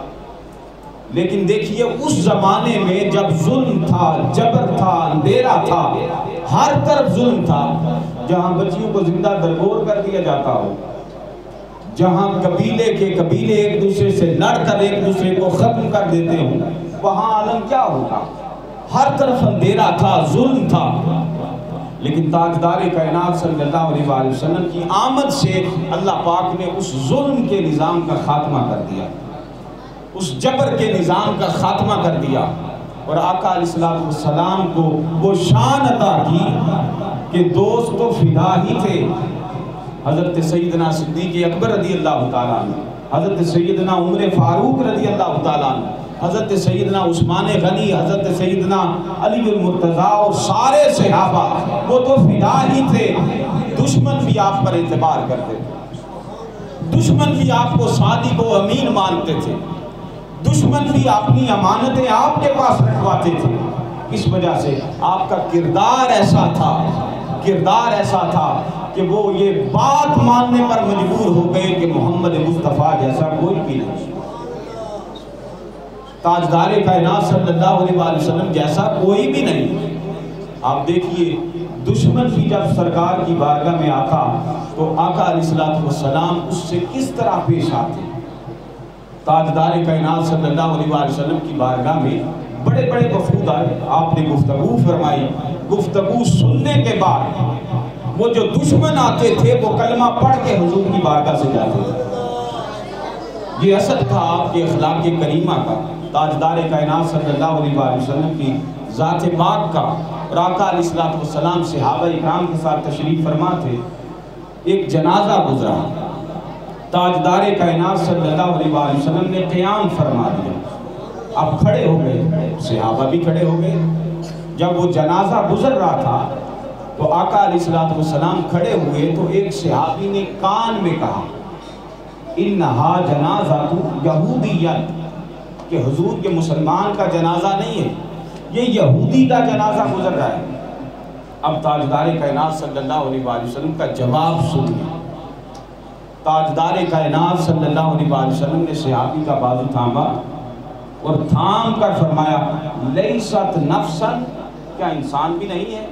لیکن دیکھیے اس زمانے میں جب ظلم تھا، جبر تھا، اندھیرا تھا، ہر طرف ظلم تھا، جہاں بچیوں کو زندہ درگور کر دیا جاتا ہو، جہاں قبیلے کے قبیلے ایک دوسرے سے لڑ کر ایک دوسرے کو ختم کر دیتے ہوں، وہاں عالم کیا ہوگا؟ ہر طرف اندھیرا تھا، ظلم تھا، لیکن تاجدار کائنات صلی اللہ علیہ وآلہ وسلم کی آمد سے اللہ پاک نے اس ظلم کے نظام کا خاتمہ کر دیا، اس جبر کے نظام کا خاتمہ کر دیا، اور آقا علیہ السلام کو وہ شان عطا کی کہ دوست تو فدا ہی تھے، حضرت سیدنا صدیق اکبر رضی اللہ تعالیٰ عنہ، حضرت سیدنا عمر فاروق رضی اللہ تعالیٰ عنہ، حضرت سیدنا عثمان غنی، حضرت سیدنا علی المرتضیٰ اور سارے صحابہ، وہ تو فدا ہی تھے۔ دشمن بھی آپ پر اعتبار کرتے تھے، دشمن بھی آپ کو صادق و امین مانتے تھے، دشمن بھی اپنی امانتیں آپ کے پاس رکھواتے تھے۔ اس وجہ سے آپ کا کردار ایسا تھا کہ وہ یہ بات ماننے پر مجبور ہو گئے کہ محمد مصطفیٰ جیسا کوئی بھی نہیں، تاجدار کائنات صلی اللہ علیہ وآلہ وسلم جیسا کوئی بھی نہیں۔ آپ دیکھیے دشمن بھی جب سرکار کی بارگاہ میں آتا تو آقا علیہ السلام اس سے کس طرح پیش آتے۔ تاجدار کائنات صلی اللہ علیہ وآلہ وسلم کی بارگاہ میں بڑے بڑے وفود آئے، آپ نے گفتگو فرمائی، گفتگو سننے کے بعد وہ جو دشمن آتے تھے وہ کلمہ پڑھ کے حضور کی بارگاہ سے جاتے تھے۔ یہ اثر تھا آپ کے اخلاق کریمہ کا، تاجدار کائنات صلی اللہ علیہ وآلہ وسلم کی ذات پاک کا۔ اور آقا علیہ السلام صحابہ اکرام کے ساتھ تشریف فرما تھے، ایک جنازہ گزرا، تاجدار کائنات صلی اللہ علیہ وآلہ وسلم نے قیام فرما دیا، اب کھڑے ہو گئے، صحابہ بھی کھڑے ہو گئے۔ جب وہ جنازہ گزر رہا تھا تو آقا علیہ السلام کھڑے ہوئے تو ایک صحابی نے کان میں کہا انہا جنازہ یہودیت، کہ حضور کے مسلمان کا جنازہ نہیں ہے، یہ یہودی کا جنازہ گزر رہا ہے۔ اب تاجدار کائنات صلی اللہ علیہ وآلہ وسلم کا جواب سنیے۔ تاجدار کائنات صلی اللہ علیہ وآلہ وسلم نے صحابی کا بازو تھاما اور تھام کر فرمایا لیست نفسا، کیا انسان بھی نہیں ہے؟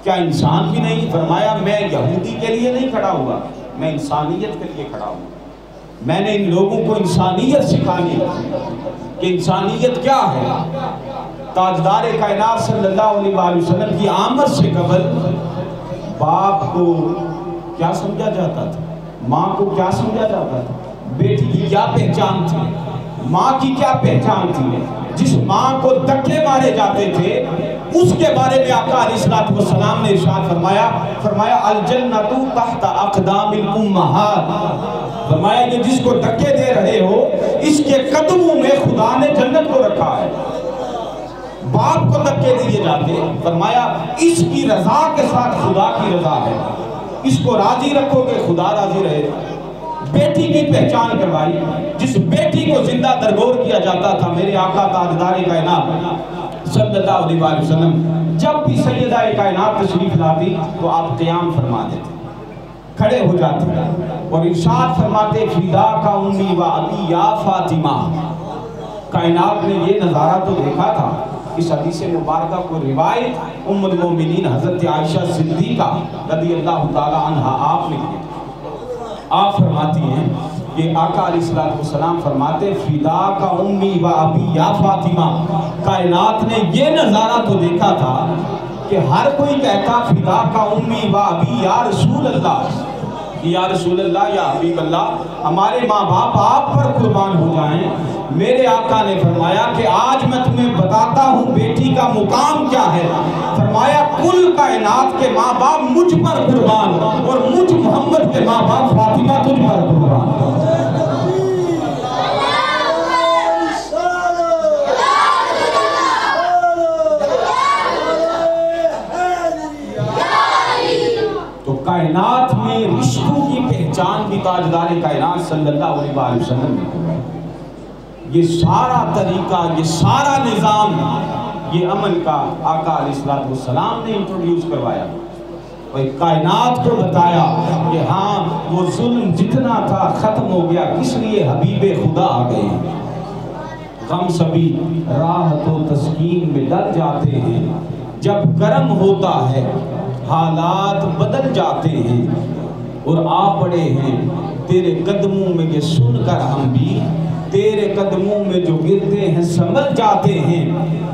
کیا انسان بھی نہیں؟ فرمایا میں یہودی کے لیے نہیں کھڑا ہوا، میں انسانیت کے لیے کھڑا ہوں۔ میں نے ان لوگوں کو انسانیت سکھانی کہ انسانیت کیا ہے۔ تاجدار کائنات صلی اللہ علیہ وآلہ وسلم کی آمد سے قبل باپ کو کیا سمجھا جاتا تھا، ماں کو کیا سمجھا جاتا تھا، بیٹی کی کیا پہچان تھی، ماں کی کیا پہچان تھی۔ جس ماں کو دھکے مارے جاتے تھے اس کے بارے میں آقا علیہ السلام نے ارشاد فرمایا الجنۃ تحت اقدام الامہات، فرمایا کہ جس کو دھکے دے رہے ہو اس کے قدموں میں خدا نے جنت کو رکھا ہے۔ باپ کو دھکے دیے جاتے، فرمایا اس کی رضا کے ساتھ خدا کی رضا ہے، اس کو راضی رکھو گے خدا راضی رہے۔ بیٹی کی پہچان کروائی، جس بیٹی کو زندہ درگور کیا جاتا تھا، میرے آقا تاجدار کائنات صلی اللہ علیہ وآلہ وسلم جب بھی سیدہ کائنات تشریف لاتی تو آپ قیام فرما دیتے، کھڑے ہو جاتے اور ارشاد فرماتے فدا کا امی و ابی یا فاطمہ۔ کائنات نے یہ نظارہ تو دیکھا تھا۔ اس حدیث مبارکہ کو روایت ام المومنین حضرت عائشہ صدیقہ رضی اللہ تعالی عنہا آپ نے کی۔ آپ فرماتی ہیں کہ آقا علیہ السلام فرماتے فدا کا امی و ابی یا فاطمہ۔ کائنات نے یہ نظارہ تو دیکھا تھا کہ ہر کوئی کہتا فدا کا امی و ابی یا رسول اللہ، یا رسول اللہ یا حبیب اللہ، ہمارے ماں باپ آپ پر قربان ہو جائیں۔ میرے آقا نے فرمایا کہ آج میں تمہیں بتاتا ہوں بیٹی کا مقام کیا ہے۔ فرمایا کل کائنات کے ماں باپ مجھ پر قربان اور مجھ محمد کے ماں باپ فاطمہ تجھ پر قربان۔ تو کائنات میں رشتوں کی پہچان بھی تاجدار کائنات صلی اللہ علیہ وآلہ وسلم نے۔ یہ سارا طریقہ، یہ سارا نظام، یہ امن کا آقا علیہ السلام نے انٹروڈیوس کروایا اور کائنات کو بتایا کہ ہاں وہ ظلم جتنا تھا ختم ہو گیا، کس لیے حبیب خدا آ گئے۔ غم سبھی راحت و تسکین میں ڈر جاتے ہیں، جب گرم ہوتا ہے حالات بدل جاتے ہیں، اور آ پڑے ہیں تیرے قدموں میں یہ سن کر ہم بھی تیرے قدموں میں جو گرتے ہیں سنبھل جاتے ہیں۔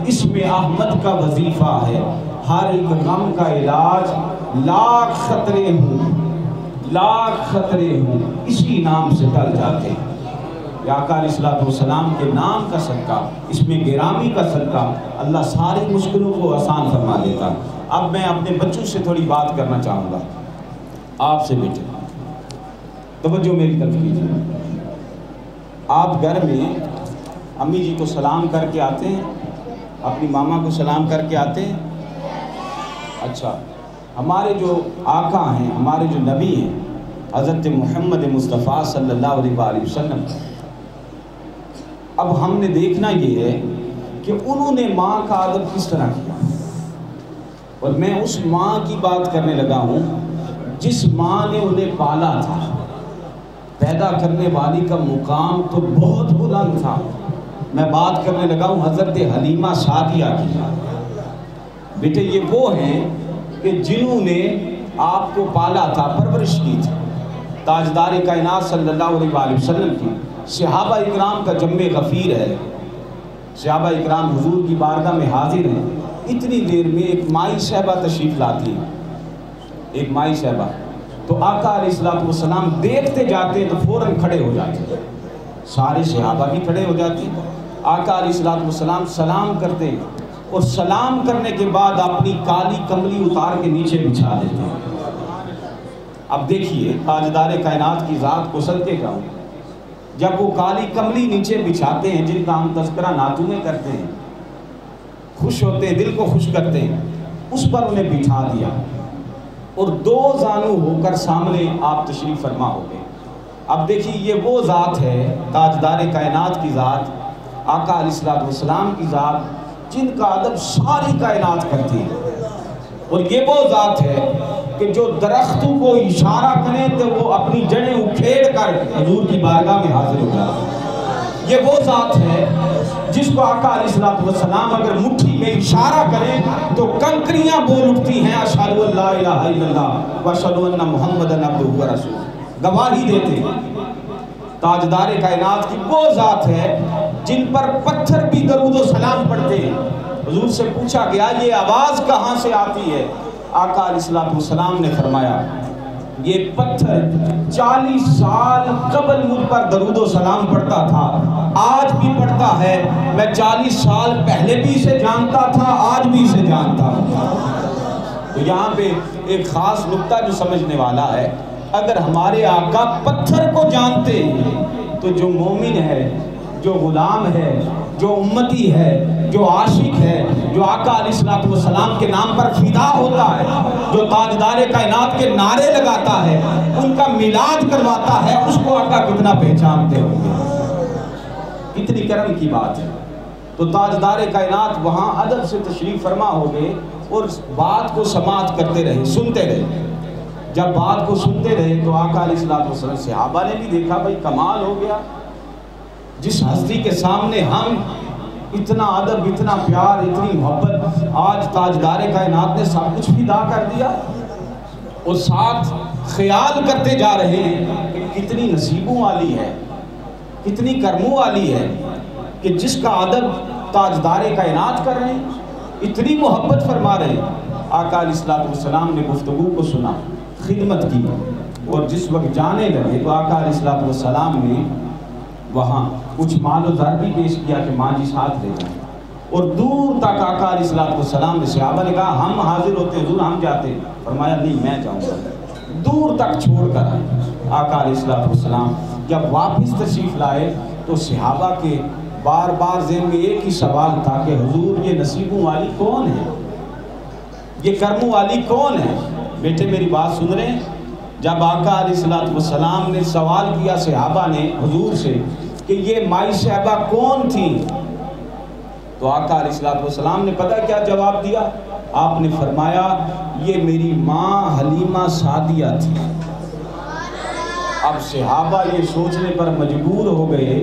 اس میں احمد کا وظیفہ ہے، ہر ایک غم کا علاج، لاکھ خطرے ہوں اسی نام سے ٹل جاتے ہیں۔ یا آقا علیہ السلام کے نام کا صدقہ، اس میں گرامی کا صدقہ اللہ ساری مشکلوں کو آسان فرما دیتا۔ اب میں اپنے بچوں سے تھوڑی بات کرنا چاہوں گا۔ آپ سے بیٹے توجہ میری طرف کیجیے. آپ گھر میں امی جی کو سلام کر کے آتے ہیں, اپنی ماما کو سلام کر کے آتے ہیں. اچھا, ہمارے جو آقا ہیں, ہمارے جو نبی ہیں حضرت محمد مصطفیٰ صلی اللہ علیہ وآلہ وسلم, اب ہم نے دیکھنا یہ ہے کہ انہوں نے ماں کا ادب کس طرح کیا. اور میں اس ماں کی بات کرنے لگا ہوں جس ماں نے انہیں پالا تھا. پیدا کرنے والی کا مقام تو بہت بلند تھا. میں بات کرنے لگا ہوں حضرت حلیمہ سعدیہ کی. بیٹے یہ وہ ہیں کہ جنہوں نے آپ کو پالا تھا, پرورش کی تھی. تاجدار کائنات صلی اللہ علیہ وآلہ وسلم کی صحابہ اکرام کا جمع غفیر ہے. صحابہ اکرام حضور کی بارگاہ میں حاضر ہیں. اتنی دیر میں ایک مائی صاحبہ تشریف لاتی ہے, ایک مائی صاحبہ. تو آقا علیہ السلام دیکھتے جاتے تو فوراً کھڑے ہو جاتے. سارے صحابہ بھی کھڑے ہو جاتے. آقا علیہ السلام سلام کرتے اور سلام کرنے کے بعد اپنی کالی کملی اتار کے نیچے بچھا دیتے. اب دیکھیے تاجدار کائنات کی ذات کو صدقے جاؤں, جب وہ کالی کملی نیچے بچھاتے ہیں جن کا ہم تذکرہ نعتوں میں کرتے ہیں, خوش ہوتے ہیں, دل کو خوش کرتے ہیں, اس پر انہیں بٹھا دیا اور دو زانو ہو کر سامنے آپ تشریف فرما ہو گئے. اب دیکھیے یہ وہ ذات ہے, تاجدار کائنات کی ذات, آقا علیہ السلام کی ذات جن کا ادب ساری کائنات کرتی ہے. اور یہ وہ ذات ہے کہ جو درختوں کو اشارہ کریں تو وہ اپنی جڑیں اکھیڑ کر حضور کی بارگاہ میں حاضر ہو جاتے ہیں. یہ وہ ذات ہے جس کو آقا علیہ السلام اگر مٹھی میں اشارہ کریں تو کنکریاں بول اٹھتی ہیں, اشہدو ان لا الہ الا اللہ واشہدو ان محمدًا عبدہ ورسولہ, گواہی دیتے ہیں. تاجدار کائنات کی وہ ذات ہے جن پر پتھر بھی درود و سلام پڑھتے ہیں. حضور سے پوچھا گیا یہ آواز کہاں سے آتی ہے؟ آقا علیہ السلام نے فرمایا یہ پتھر 40 سال قبل مجھ پر درود و سلام پڑھتا تھا, آج بھی پڑھتا ہے. میں 40 سال پہلے بھی اسے جانتا تھا, آج بھی اسے جانتا ہوں. تو یہاں پہ ایک خاص نقطہ جو سمجھنے والا ہے, اگر ہمارے آقا پتھر کو جانتے تو جو مومن ہے, جو غلام ہے, جو امتی ہے, جو عاشق ہے, جو آقا علیہ السلام کے نام پر فدا ہوتا ہے, جو تاجدار کائنات کے نعرے لگاتا ہے, ان کا میلاد کرواتا ہے, اس کو آقا کتنا پہچانتے ہوں گے. کتنی کرم کی بات ہے. تو تاجدار کائنات وہاں ادب سے تشریف فرما ہو گئے اور بات کو سماعت کرتے رہے, سنتے رہے. جب بات کو سنتے رہے تو آقا علیہ السلام صحابہ نے بھی دیکھا بھائی کمال ہو گیا, جس ہستی کے سامنے ہم اتنا ادب, اتنا پیار, اتنی محبت, آج تاجدار کائنات نے سب کچھ فدا کر دیا. اور ساتھ خیال کرتے جا رہے ہیں کہ کتنی نصیبوں والی ہے, کتنی کرموں والی ہے کہ جس کا ادب تاجدار کائنات کر رہے ہیں, اتنی محبت فرما رہے ہیں. آقا علیہ السلام نے گفتگو کو سنا, خدمت کی, اور جس وقت جانے لگے تو آقا علیہ السلام نے وہاں کچھ مال و زر بھی پیش کیا کہ ماں جی ساتھ لے جائیں. اور دور تک آقا علیہ السلام نے, صحابہ نے کہا ہم حاضر ہوتے حضور, ہم جاتے. فرمایا نہیں میں جاؤں گا. دور تک چھوڑ کر آئے. آقا علیہ السلام جب واپس تشریف لائے تو صحابہ کے بار بار ذہن میں ایک ہی سوال تھا کہ حضور یہ نصیبوں والی کون ہے, یہ کرموں والی کون ہے؟ بیٹے میری بات سن رہے ہیں. جب آقا علیہ السلام نے سوال کیا صحابہ نے حضور سے کہ یہ مائی صاحبہ کون تھی, تو آقا علیہ السلام نے پتہ کیا جواب دیا؟ آپ نے فرمایا یہ میری ماں حلیمہ سعدیہ تھی. اب صحابہ یہ سوچنے پر مجبور ہو گئے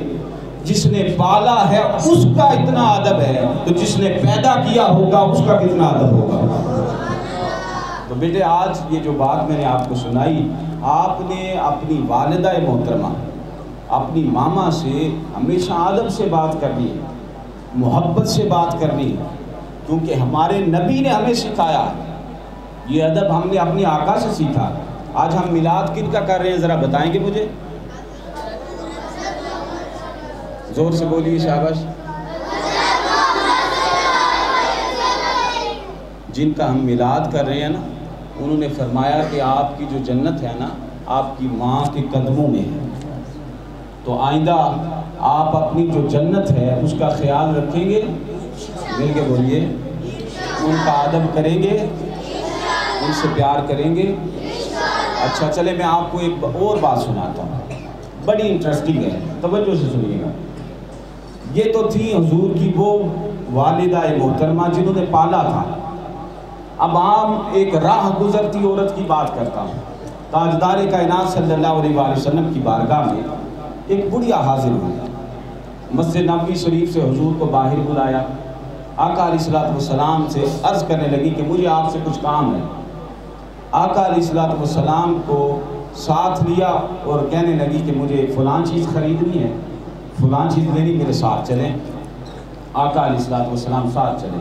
جس نے پالا ہے اس کا اتنا ادب ہے تو جس نے پیدا کیا ہوگا اس کا کتنا ادب ہوگا. تو بیٹے آج یہ جو بات میں نے آپ کو سنائی, آپ نے اپنی والدہ محترمہ, اپنی ماما سے ہمیشہ ادب سے بات کرنی ہے, محبت سے بات کرنی ہے, کیونکہ ہمارے نبی نے ہمیں سکھایا. یہ ادب ہم نے اپنی آقا سے سیکھا. آج ہم میلاد کن کا کر رہے ہیں ذرا بتائیں گے مجھے؟ زور سے بولیے, شاباش. جن کا ہم میلاد کر رہے ہیں نا, انہوں نے فرمایا کہ آپ کی جو جنت ہے نا آپ کی ماں کے قدموں میں ہے، تو آئندہ آپ اپنی جو جنت ہے اس کا خیال رکھیں گے، مل کے بولیے، ان کا ادب کریں گے، ان سے پیار کریں گے۔ اچھا چلے میں آپ کو ایک اور بات سناتا ہوں، بڑی انٹرسٹنگ ہے، توجہ سے سنیے گا۔ یہ تو تھی حضور کی وہ والدہ محترمہ جنہوں نے پالا تھا۔ اب عام ایک راہ گزرتی عورت کی بات کرتا ہوں۔ تاجدار کائنات صلی اللہ علیہ وآلہ وسلم کی بارگاہ میں ایک بڑھیا حاضر ہوئی، مسجد نبوی شریف سے حضور کو باہر بلایا، آقا علیہ السلام سے عرض کرنے لگی کہ مجھے آپ سے کچھ کام ہے۔ آقا علیہ السلام کو ساتھ لیا اور کہنے لگی کہ مجھے فلاں چیز خریدنی ہے، فلاں چیز لینی، میرے ساتھ چلیں۔ آقا علیہ السلام ساتھ چلے،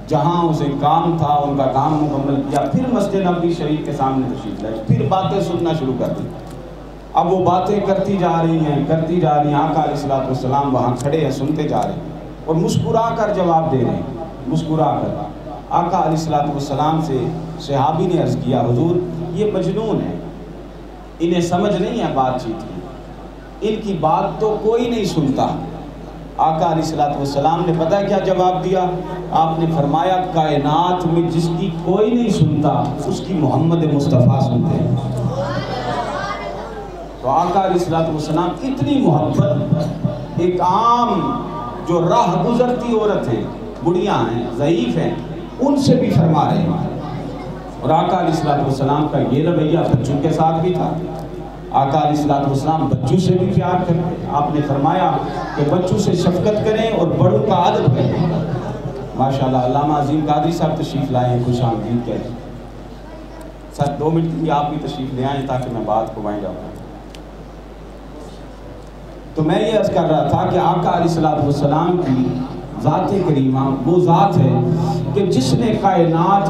جہاں اسے کام تھا ان کا کام مکمل کیا، پھر مسجد نبوی شریف کے سامنے تشریف لائے، پھر باتیں سننا شروع کر دی۔ اب وہ باتیں کرتی جا رہی ہیں، آقا علیہ السلام وہاں کھڑے ہیں، سنتے جا رہے ہیں اور مسکرا کر جواب دے رہے ہیں، مسکرا کر۔ آقا علیہ السلام سے صحابی نے عرض کیا، حضور یہ مجنون ہے، انہیں سمجھ نہیں ہے بات چیت کی، ان کی بات تو کوئی نہیں سنتا۔ آقا علیہ السلام نے پتہ کیا جواب دیا؟ آپ نے فرمایا کائنات میں جس کی کوئی نہیں سنتا اس کی محمد مصطفیٰ سنتے ہیں۔ تو آقا علیہ السلام اتنی محبت ایک عام جو راہ گزرتی عورت ہے، بڑھیاں ہیں، ضعیف ہیں، ان سے بھی فرما رہے ہیں۔ اور آقا علیہ السلام کا یہ رویہ بچوں کے ساتھ بھی تھا۔ آقا علیہ السلام بچوں سے بھی پیار کرتے، آپ نے فرمایا کہ بچوں سے شفقت کریں اور بڑوں کا ادب کریں۔ ماشاءاللہ علامہ عظیم قادری صاحب تشریف لائے ہیں، خوش آمدید کہتے ہیں۔ سر 2 منٹ کے لیے آپ بھی تشریف لے آئیں تاکہ میں بات کو وائنڈ اپ کروں۔ تو میں یہ عرض کر رہا تھا کہ آقا علیہ السلام کی ذات کریمہ وہ ذات ہے کہ جس نے کائنات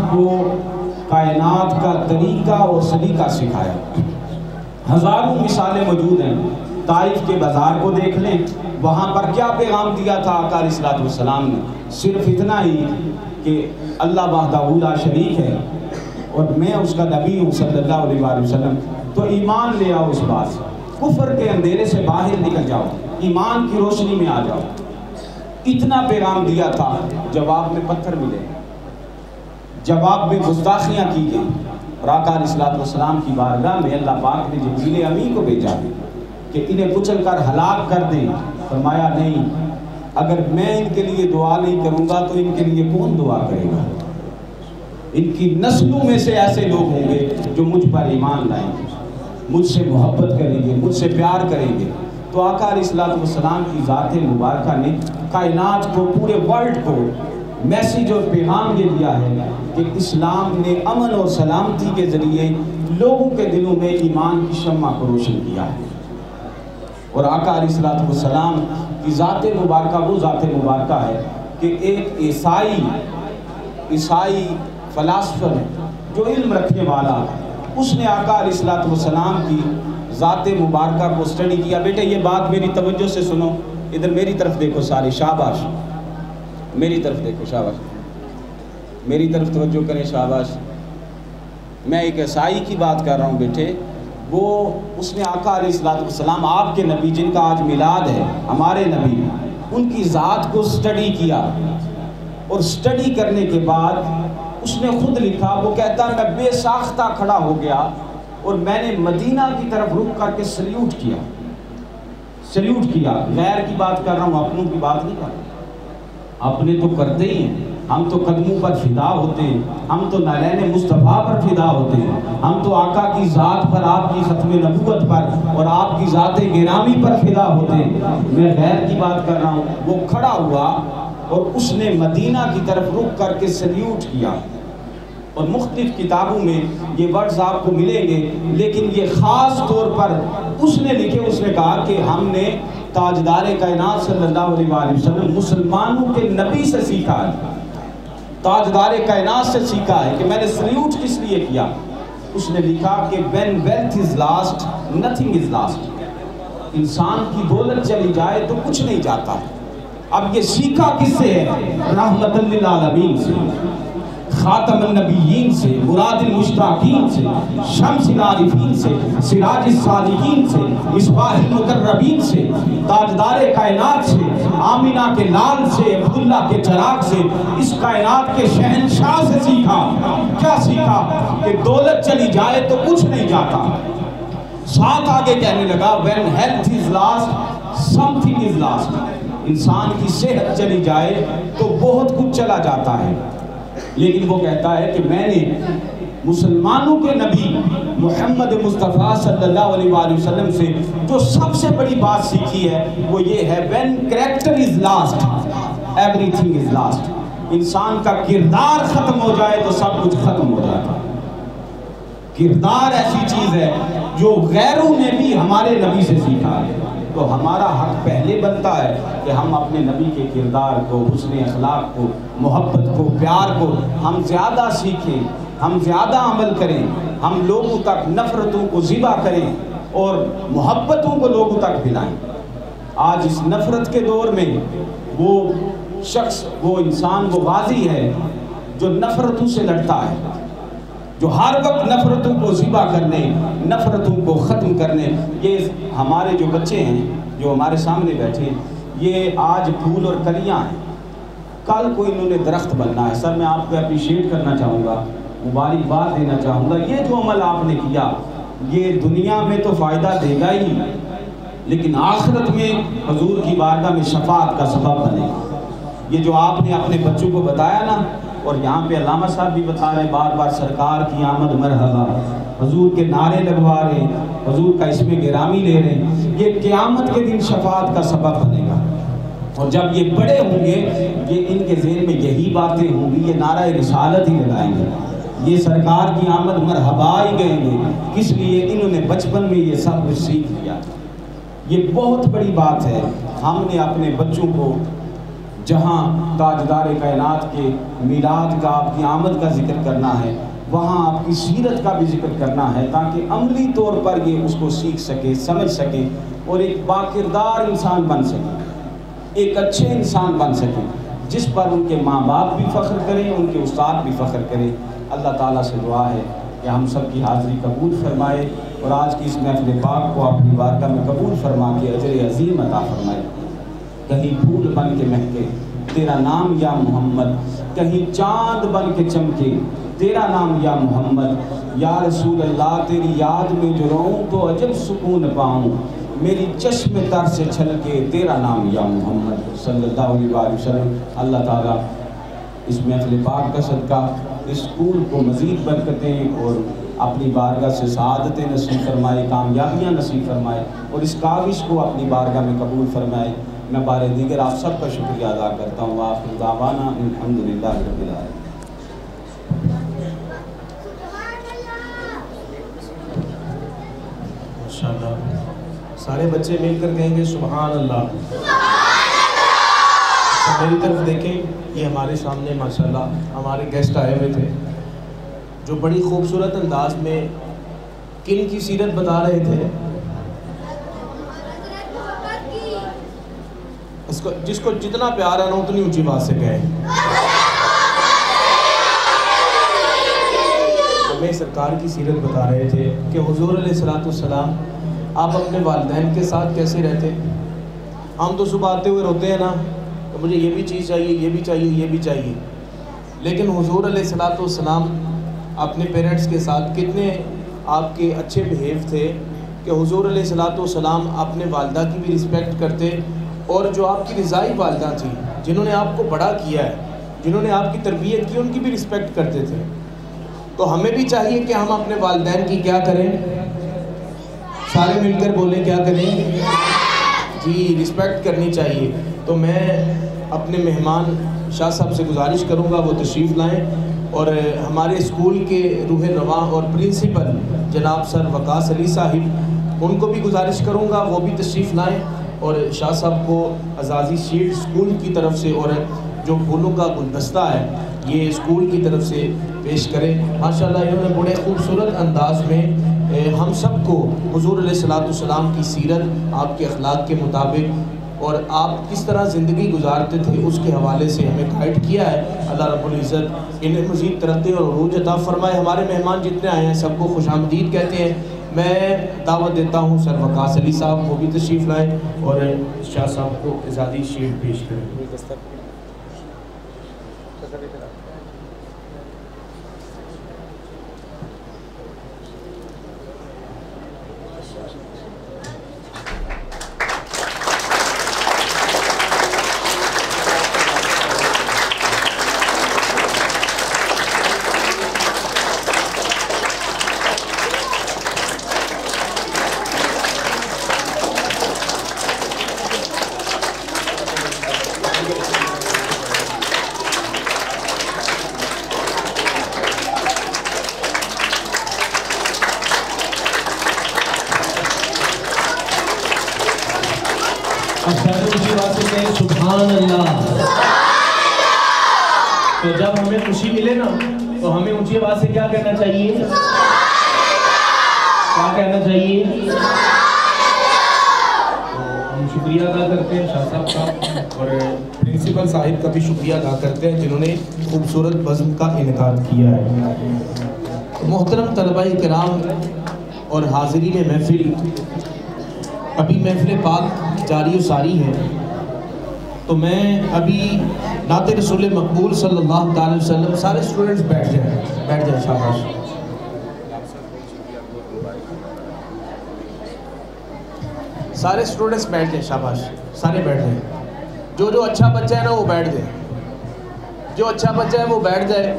کا طریقہ اور سلیقہ سکھایا۔ ہزاروں مثالیں موجود ہیں، طائف کے بازار کو دیکھ لیں، وہاں پر کیا پیغام دیا تھا آقا علیہ السلام نے؟ صرف اتنا ہی کہ اللہ وحدہ لا شریک ہے اور میں اس کا نبی ہوں صلی اللہ علیہ وآلہ وسلم، تو ایمان لے آؤ اس بات سے، کفر کے اندھیرے سے باہر نکل جاؤ، ایمان کی روشنی میں آ جاؤ۔ اتنا پیغام دیا تھا، جواب میں پتھر ملے، جواب میں گستاخیاں کی گئی، اور آقا علیہ السلام کی بارگاہ میں اللہ پاک نے جبریل امین کو بھیجا کہ انہیں کچل کر ہلاک کر دیں۔ فرمایا نہیں، اگر میں ان کے لیے دعا نہیں کروں گا تو ان کے لیے کون دعا کرے گا؟ ان کی نسلوں میں سے ایسے لوگ ہوں گے جو مجھ پر ایمان لائیں گے، مجھ سے محبت کریں گے، مجھ سے پیار کریں گے۔ تو آقا علیہ السلام کی ذات مبارکہ نے کائنات کو، پورے ورلڈ کو میسیج اور پیغام یہ دیا ہے کہ اسلام نے امن اور سلامتی کے ذریعے لوگوں کے دلوں میں ایمان کی شمع کو روشن کیا ہے۔ اور آقا علیہ السلام کی ذات مبارکہ وہ ذات مبارکہ ہے کہ ایک عیسائی فلاسفر جو علم رکھنے والا، اس نے آقا علیہ السلام کی ذات مبارکہ کو اسٹڈی کیا۔ بیٹے یہ بات میری توجہ سے سنو، ادھر میری طرف دیکھو سارے، شاباش، میری طرف دیکھو، شاباش، میری طرف توجہ کریں، شاباش۔ میں ایک عیسائی کی بات کر رہا ہوں بیٹے، اس نے آقا علیہ السلام آپ کے نبی جن کا آج میلاد ہے، ہمارے نبی، ان کی ذات کو اسٹڈی کیا، اور اسٹڈی کرنے کے بعد اس نے خود لکھا، وہ کہتا ہے میں بے ساختہ کھڑا ہو گیا اور میں نے مدینہ کی طرف رخ کر کے سلیوٹ کیا۔ غیر کی بات کر رہا ہوں، اپنوں کی بات نہیں کر رہا، اپنے تو کرتے ہی ہیں، ہم تو قدموں پر فدا ہوتے ہیں، ہم تو نالین مصطفیٰ پر فدا ہوتے ہیں، ہم تو آقا کی ذات پر، آپ کی ختم نبوت پر اور آپ کی ذات گرامی پر فدا ہوتے ہیں۔ میں غیر کی بات کر رہا ہوں۔ وہ کھڑا ہوا اور اس نے مدینہ کی طرف رخ کر کے سلیوٹ کیا، اور مختلف کتابوں میں یہ ورڈز آپ کو ملیں گے، لیکن یہ خاص طور پر اس نے لکھے، اس نے کہا کہ ہم نے تاجدار کائنات صلی اللہ علیہ وآلہ وسلم مسلمانوں کے نبی سے سیکھا ہے، تاجدار کائنات سے سیکھا ہے کہ میں نے سلیوٹ کس لیے کیا۔ اس نے لکھا کہ when wealth is lost, nothing is lost۔ انسان کی دولت چلی جائے تو کچھ نہیں جاتا۔ اب یہ سیکھا کس سے ہے؟ رحمت للعالمین سے، خاتم النبیین سے، مراد المشتاقین سے، شمس العارفین سے، سراج الصالحین سے، مصباح المقربین سے، تاجدار کائنات سے، آمینہ کے لال سے، عبداللہ کے چراغ سے، اس کائنات کے شہنشاہ سے سیکھا۔ کیا سیکھا؟ کہ دولت چلی جائے تو کچھ نہیں جاتا۔ ساتھ آگے کہنے لگا when health is lost something is lost۔ انسان کی صحت چلی جائے تو بہت کچھ چلا جاتا ہے۔ لیکن وہ کہتا ہے کہ میں نے مسلمانوں کے نبی محمد مصطفیٰ صلی اللہ علیہ وآلہ وسلم سے جو سب سے بڑی بات سیکھی ہے وہ یہ ہے when character is lost everything is lost۔ انسان کا کردار ختم ہو جائے تو سب کچھ ختم ہو جاتا ہے۔ کردار ایسی چیز ہے جو غیروں نے بھی ہمارے نبی سے سیکھا ہے، تو ہمارا حق پہلے بنتا ہے کہ ہم اپنے نبی کے کردار کو، حسن اخلاق کو، محبت کو، پیار کو ہم زیادہ سیکھیں، ہم زیادہ عمل کریں، ہم لوگوں تک نفرتوں کو ذبح کریں اور محبتوں کو لوگوں تک پھیلائیں۔ آج اس نفرت کے دور میں وہ شخص، وہ انسان، وہ غازی ہے جو نفرتوں سے لڑتا ہے، جو ہر وقت نفرتوں کو ذبح کرنے، نفرتوں کو ختم کرنے۔ یہ ہمارے جو بچے ہیں جو ہمارے سامنے بیٹھے ہیں، یہ آج پھول اور کلیاں ہیں، کل کو انہوں نے درخت بننا ہے۔ سر میں آپ کو اپریشیٹ کرنا چاہوں گا، مبارکباد دینا چاہوں گا۔ یہ جو عمل آپ نے کیا یہ دنیا میں تو فائدہ دے گا ہی، لیکن آخرت میں حضور کی بارگاہ میں شفاعت کا سبب بنے گا۔ یہ جو آپ نے اپنے بچوں کو بتایا نا، اور یہاں پہ علامہ صاحب بھی بتا رہے ہیں بار بار سرکار کی آمد مرحبا، حضور کے نعرے لگوا رہے ہیں، حضور کا اسم گرامی لے رہے ہیں، یہ قیامت کے دن شفاعت کا سبب بنے گا۔ اور جب یہ بڑے ہوں گے یہ ان کے ذہن میں یہی باتیں ہوں گی، یہ نعرہ رسالت ہی لگائیں گے، یہ سرکار کی آمد مرحبا ہی گئیں گے، اس لیے انہوں نے بچپن میں یہ سب کچھ سیکھ لیا۔ یہ بہت بڑی بات ہے۔ ہم نے اپنے بچوں کو جہاں تاجدار کائنات کے میلاد کا، آپ کی آمد کا ذکر کرنا ہے، وہاں آپ کی سیرت کا بھی ذکر کرنا ہے، تاکہ عملی طور پر یہ اس کو سیکھ سکے، سمجھ سکے اور ایک باکردار انسان بن سکے، ایک اچھے انسان بن سکے، جس پر ان کے ماں باپ بھی فخر کریں، ان کے استاد بھی فخر کریں۔ اللہ تعالیٰ سے دعا ہے کہ ہم سب کی حاضری قبول فرمائے اور آج کی اس محفل پاک کو اپنی بارگاہ میں قبول فرما کے اجر عظیم عطا فرمائے۔ کہیں پھول بن کے مہکے تیرا نام یا محمد، کہیں چاند بن کے چمکے تیرا نام یا محمد، یا رسول اللہ تیری یاد میں جو رہوں تو عجب سکون پاؤں، میری چشم تر سے چھلکے تیرا نام یا محمد صلی اللہ علیہ وآلہ وسلم۔ اللہ تعالیٰ اس محفل پاک کا صدقہ اس اسکول کو مزید برکتیں اور اپنی بارگاہ سے سعادتیں نصیب فرمائے، کامیابیاں نصیب فرمائے اور اس کاوش کو اپنی بارگاہ میں قبول فرمائے۔ میں بار دیگر آپ سب کا شکریہ ادا کرتا ہوں۔ آخر دعوانا الحمدللہ رب العالمین۔ ماشاءاللہ، سارے بچے مل کر کہیں گے سبحان اللہ۔ میری طرف دیکھیں، یہ ہمارے سامنے ماشاءاللہ ہمارے گیسٹ آئے ہوئے تھے جو بڑی خوبصورت انداز میں کن کی سیرت بتا رہے تھے؟ جس کو جتنا پیار ہے نا اتنی اونچی بات سے کہیں۔ ہمیں سرکار کی سیرت بتا رہے تھے کہ حضور علیہ السلام آپ اپنے والدین کے ساتھ کیسے رہتے۔ ہم تو صبح آتے ہوئے روتے ہیں نا کہ مجھے یہ بھی چیز چاہیے، یہ بھی چاہیے، یہ بھی چاہیے، لیکن حضور علیہ السلام اپنے پیرنٹس کے ساتھ کتنے آپ کے اچھے بیہیو تھے کہ حضور علیہ السلام اپنے والدہ کی بھی رسپیکٹ کرتے، اور جو آپ کی رضائی والدہ تھیں جنہوں نے آپ کو بڑا کیا ہے، جنہوں نے آپ کی تربیت کی، ان کی بھی رسپیکٹ کرتے تھے۔ تو ہمیں بھی چاہیے کہ ہم اپنے والدین کی کیا کریں؟ سارے مل کر بولیں کیا کریں؟ جی، رسپیکٹ کرنی چاہیے۔ تو میں اپنے مہمان شاہ صاحب سے گزارش کروں گا وہ تشریف لائیں، اور ہمارے اسکول کے روح رواں اور پرنسپل جناب سر وقاص علی صاحب، ان کو بھی گزارش کروں گا وہ بھی تشریف لائیں اور شاہ صاحب کو اعزازی شیٹ اسکول کی طرف سے اور جو پھولوں کا گلدستہ ہے یہ اسکول کی طرف سے پیش کریں۔ ماشاءاللہ انہوں نے بڑے خوبصورت انداز میں ہم سب کو حضور علیہ السلام کی سیرت، آپ کے اخلاق کے مطابق اور آپ کس طرح زندگی گزارتے تھے اس کے حوالے سے ہمیں گائیڈ کیا ہے. اللہ رب العزت انہیں مزید ترقی اور عروج عطا فرمائے. ہمارے مہمان جتنے آئے ہیں سب کو خوش آمدید کہتے ہیں. میں دعوت دیتا ہوں سر وقاص علی صاحب، وہ بھی تشریف لائیں اور شاہ صاحب کو اعزازی شیلڈ پیش کریں. سبحان اللہ. تو جب ہمیں خوشی ملے نا تو ہمیں اونچی آواز سے کیا کہنا چاہیے؟ کیا کہنا چاہیے؟ ہم شکریہ ادا کرتے ہیں شاہ صاحب کا اور پرنسپل صاحب کا بھی شکریہ ادا کرتے ہیں جنہوں نے خوبصورت بزم کا انعقاد کیا ہے. محترم طلباء کرام اور حاضرین محفل، ابھی محفل پاک جاری و ساری ہے، تو میں ابھی نعت رسول مقبول صلی اللہ تعالی وسلم، سارے اسٹوڈنٹس بیٹھ جائیں شاباش. سارے اسٹوڈنٹس بیٹھ جائیں شاباش، سارے بیٹھ جائیں. جو اچھا بچہ ہے نا وہ بیٹھ جائے، جو اچھا بچہ ہے وہ بیٹھ جائے،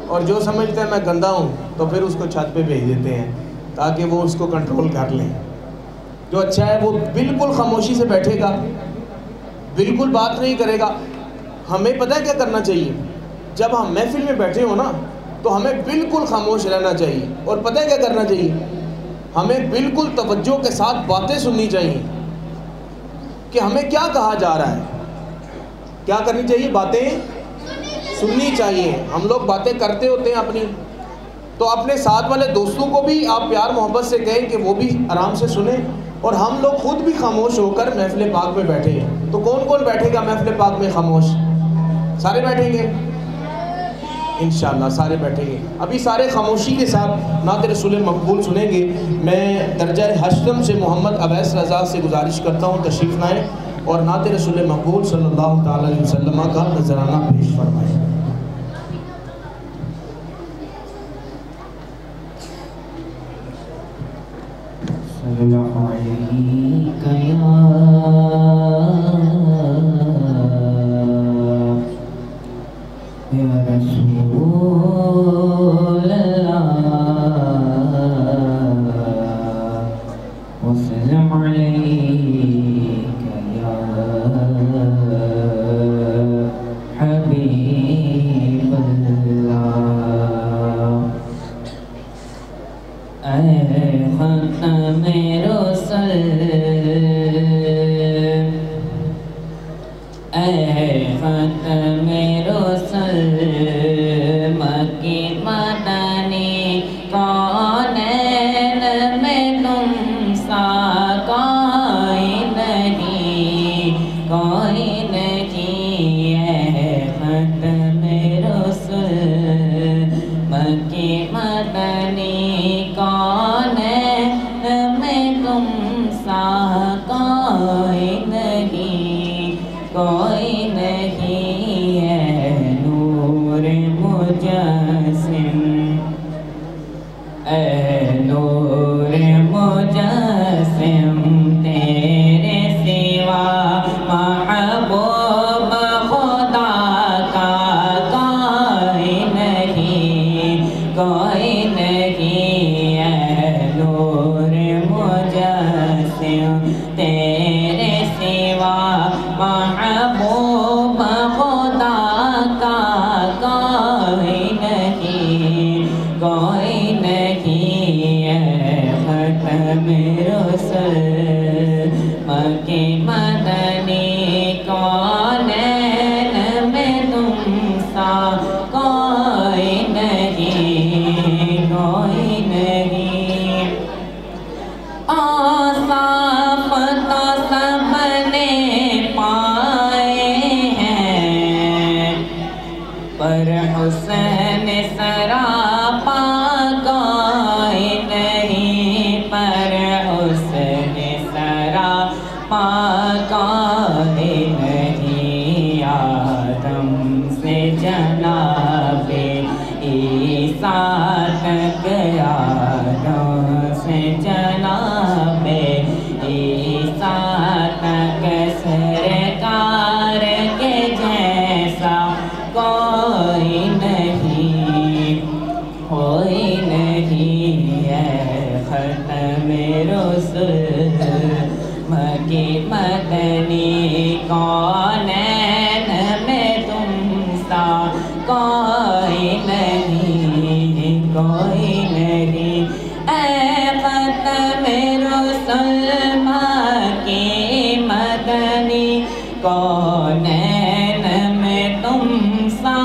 اور جو سمجھتا ہے میں گندا ہوں تو پھر اس کو چھت پہ بھیج دیتے ہیں تاکہ وہ اس کو کنٹرول کر لیں. جو اچھا ہے وہ بالکل خاموشی سے بیٹھے گا، بالکل بات نہیں کرے گا. ہمیں پتہ ہے کیا کرنا چاہیے؟ جب ہم محفل میں بیٹھے ہوں نا تو ہمیں بالکل خاموش رہنا چاہیے. اور پتہ ہے کیا کرنا چاہیے؟ ہمیں بالکل توجہ کے ساتھ باتیں سننی چاہیے کہ ہمیں کیا کہا جا رہا ہے. کیا کرنی چاہیے؟ باتیں سننی چاہیے. ہم لوگ باتیں کرتے ہوتے ہیں اپنی، تو اپنے ساتھ والے دوستوں کو بھی آپ پیار محبت سے کہیں کہ وہ بھی آرام سے سنیں، اور ہم لوگ خود بھی خاموش ہو کر محفل پاک میں بیٹھے ہیں. تو کون کون بیٹھے گا محفل پاک میں خاموش؟ سارے بیٹھیں گے انشاءاللہ، سارے بیٹھیں گے. ابھی سارے خاموشی کے ساتھ نعت رسول مقبول سنیں گے. میں درجہ ہشتم سے محمد اویس رضا سے گزارش کرتا ہوں تشریف لائیں اور نعت رسول مقبول صلی اللہ تعالی علیہ وسلم کا نذرانہ پیش فرمائیں. یا رسول اللہ وسلم علیک یا حبیب اللہ. اے ختم رسل، اے ختم رسل، مکی مدنی کونین میں تم سا کوئی نہیں، کوئی نہیں. اے ختم رسل، مکی مدنی کونین میں تم سا کوئی نہیں، کوئی نہیں. ہے نور مجسم، اے نور مجسم، تیرے سوا محبوب خدا کا کوئی نہیں، کوئی نہیں. اے نور مجسم، تیرے سوا محبوب خدا کا کوئی نہیں، کوئی نہیں. اے ختم رسل، مکی مدنی کونین میں تم سا کوئی نہیں، کوئی نہیں. آصاف تو سب نے پر حسن سرا کون نہیں آدم سے جناب عیسیٰ تک آدم سے جناب عیسیٰ تک سرکار کے جیسا کوئی نہیں ہے ختم رسل مکی مدنی کونین میں تم سا کوئی نہیں اے ختم رسل مکی مدنی کونین میں تم سا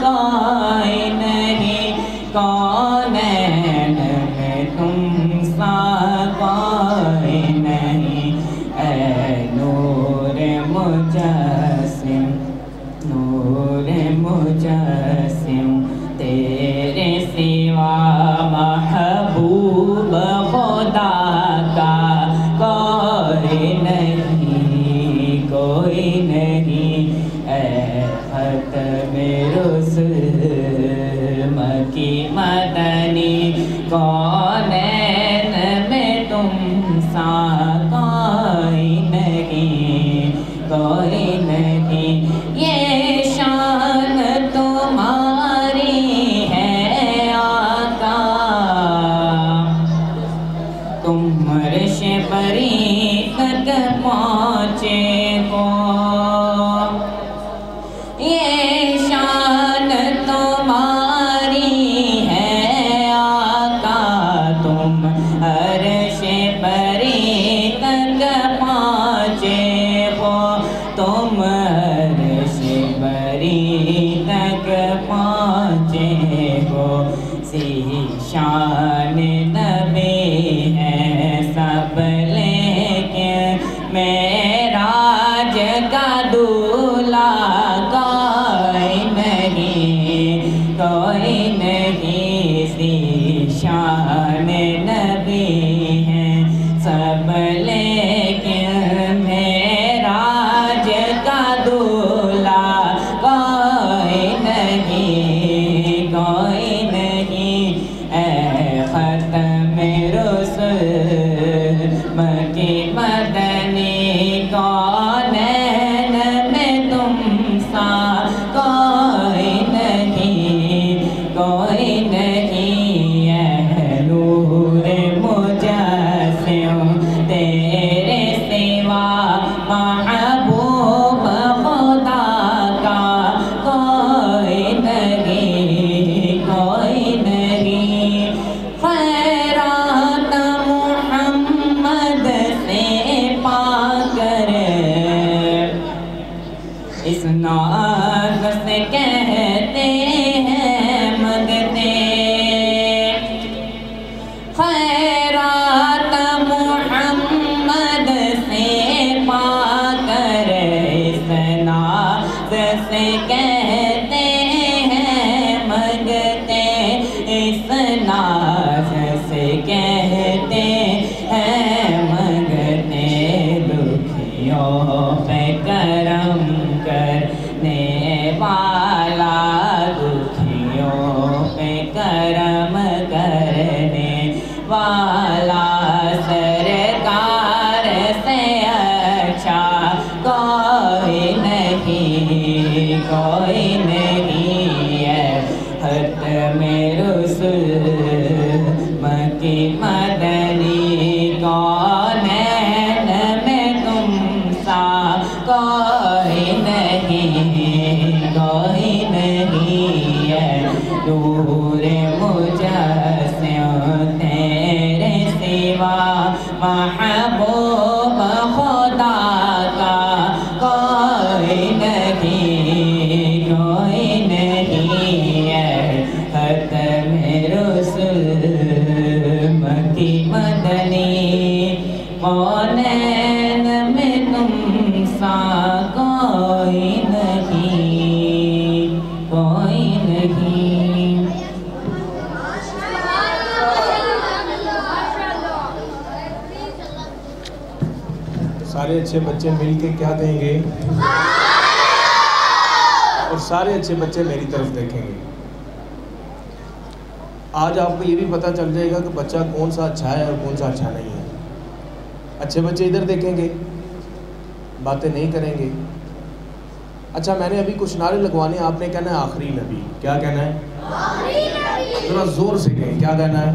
کوئی نہیں کونین میں تم سا کوئی نہیں اے نور مجسم تیرے سوا محبوب خدا کا کوئی نہیں اے ختم رسل مکی مدنی کونین میں تم سا کوئی نہیں یہ شان تمہاری ہے آقا تم عرش بری تک پہنچے ہو یہ شان تمہاری ہے آقا تم عرش بری تک پہنچے ہو تم عرش بری تک پہنچے ہو شان نبی ہے سب لیکن معراج کا دولہا کوئی نہیں شان نبی ہے سب لیکن معراج کا دولہا کوئی نہیں اے ختم رسل مکی مدنی کونین میں تم سا کوئی نہیں اے نور مجسم تیرے سوا محبوب خدا کا کوئی نہیں خیرات محمد سے پا کر اس ناز سے کہتے ہیں مگتے خیرات محمد سے پا کر اس ناز سے کہتے ہیں مگتے اس ناز سے کہتے ہیں مگتے دکھیوں پہ کرم کرنے والا دکھیوں پہ کرم کرنے والا سرکار سے اچھا کوئی نہیں ہے ختم رسل مکی مدنی کونین میں تم سا کوئی نہیں ہے نور مجسم تیرے سوا محبوب خدا کا کوئی نہیں ہے ختم رسل مکی مدنی کونین میں تم سا کوئی نہیں سارے اچھے بچے مل کے کیا کہیں گے؟ اور سارے اچھے بچے میری طرف دیکھیں گے. آج آپ کو یہ بھی پتہ چل جائے گا کہ بچہ کون سا اچھا ہے اور کون سا اچھا نہیں ہے. اچھے بچے ادھر دیکھیں گے, باتیں نہیں کریں گے. اچھا میں نے ابھی کچھ نعرے لگوانے ہیں, آپ نے کہنا ہے آخری نبی. کیا کہنا ہے؟ ذرا زور سے کہیں, کیا کہنا ہے؟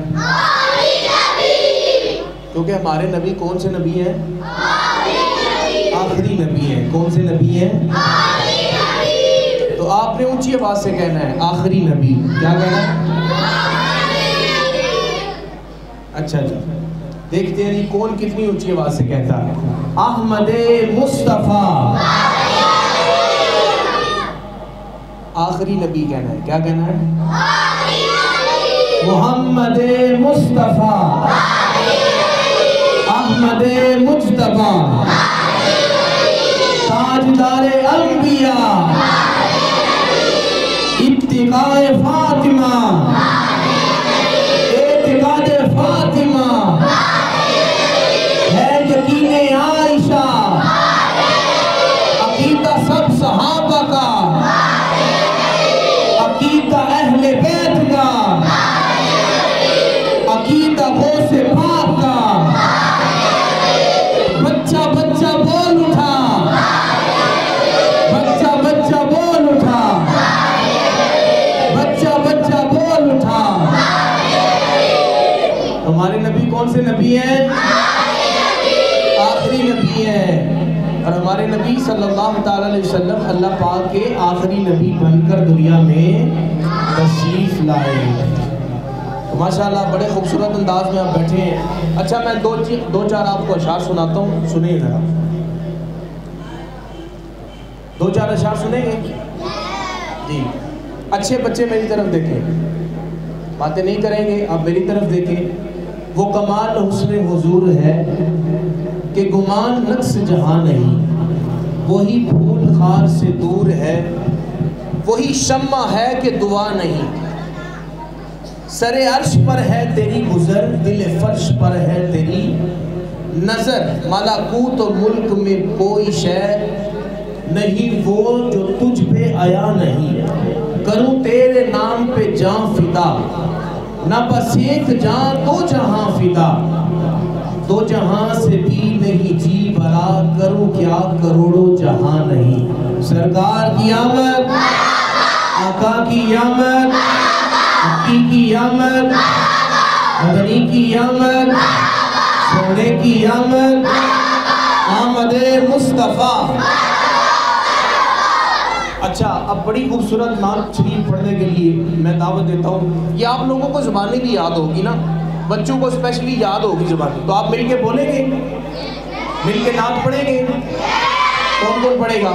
کیونکہ ہمارے نبی کون سے نبی ہیں؟ آخری نبی ہیں. کون سے نبی ہیں؟ تو آپ نے اونچی آواز سے کہنا ہے آخری نبی. کیا کہنا ہے؟ اچھا جی, دیکھتے ہیں جی کون کتنی اونچی آواز سے کہتا ہے. احمد مصطفیٰ آخری نبی کہنا ہے. کیا کہنا ہے؟ محمد مصطفیٰ احمد مجتبیٰ تاجدار انبیاء اتقاء فاطمہ اعتقاد فاطمہ ہے یقین عائشہ عقیدہ سب صحابہ کا عقیدہ اہل بیت کا عقیدہ غوث پاک کا. بچہ بچہ بول اٹھا, بچہ بچہ بول اٹھا, بچہ بچہ بول اٹھا. ہمارے نبی کون سے نبی ہیں؟ آخری نبی ہیں. اور ہمارے نبی صلی اللہ تعالیٰ علیہ وسلم اللہ پاک کے آخری نبی بن کر دنیا میں تشریف لائے. ماشاءاللہ بڑے خوبصورت انداز میں آپ بیٹھے ہیں. اچھا میں دو چار آپ کو اشعار سناتا ہوں, سنیں ذرا. دو چار اشعار سنیں گے جی. اچھے بچے میری طرف دیکھیں, باتیں نہیں کریں گے, آپ میری طرف دیکھیں. وہ کمال حسن حضور ہے کہ گمان نقص جہاں نہیں, وہی پھول خار سے دور ہے, وہی شمع ہے کہ دعا نہیں. سر عرش پر ہے تیری گزر, دل فرش پر ہے تیری نظر. ملکوت و ملک میں کوئی شے نہیں وہ جو تجھ پہ آیا نہیں. کروں تیرے نام پہ جان فدا, نہ بس ایک جان دو جہاں فدا. دو جہاں سے بھی نہیں جی بھرا, کروں کیا کروڑوں جہاں نہیں. سرکار کی آمد, آقا کی آمد, حقی کی آمد, مدنی کی آمد, سونے کی آمد, آمد مصطفیٰ. اچھا اب بڑی خوبصورت نعت شریف پڑھنے کے لیے میں دعوت دیتا ہوں. یہ آپ لوگوں کو زبانی بھی یاد ہوگی نا, بچوں کو اسپیشلی یاد ہوگی زبانی. تو آپ مل کے بولیں گے, مل کے نعت پڑھیں گے. کون کون پڑھے گا؟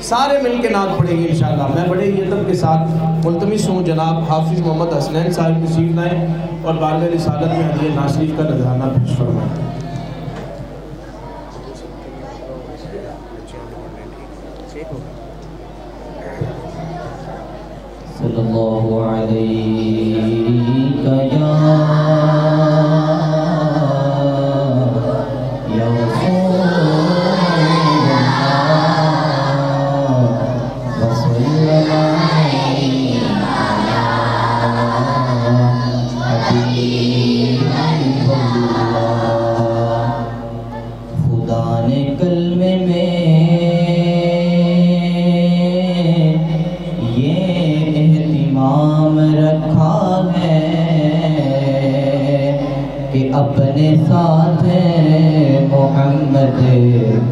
سارے مل کے نعت پڑھیں گے انشاءاللہ. میں بڑے ادب کے ساتھ ملتمس ہوں جناب حافظ محمد حسنین صاحب تشریف لائیں اور بارگاہ رسالت میں ہدیہ نعت شریف کا نذرانہ پیش فرمائیں. صلی اللہ علیہ یا رسول اللہ وصلی علیہ حبیب اللہ. خدا نے کلمے میں رکھا ہے کہ اپنے ساتھ محمد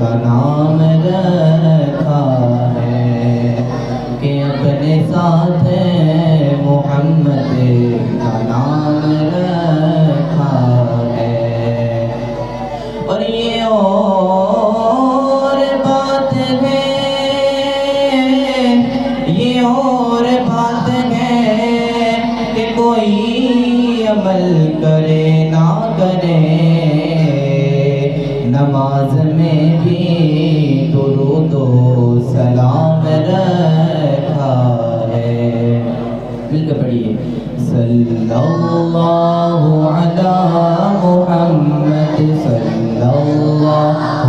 کا نام رکھا ہے, کہ اپنے ساتھ محمد کا نام رکھا ہے. اور یہ اور بات ہے, یہ اور بات ہے کہ کوئی عمل کرے نہ کرے, نماز میں بھی درود و سلام رکھا ہے. مل کے پڑھیے. صلی اللہ علی محمد صلی اللہ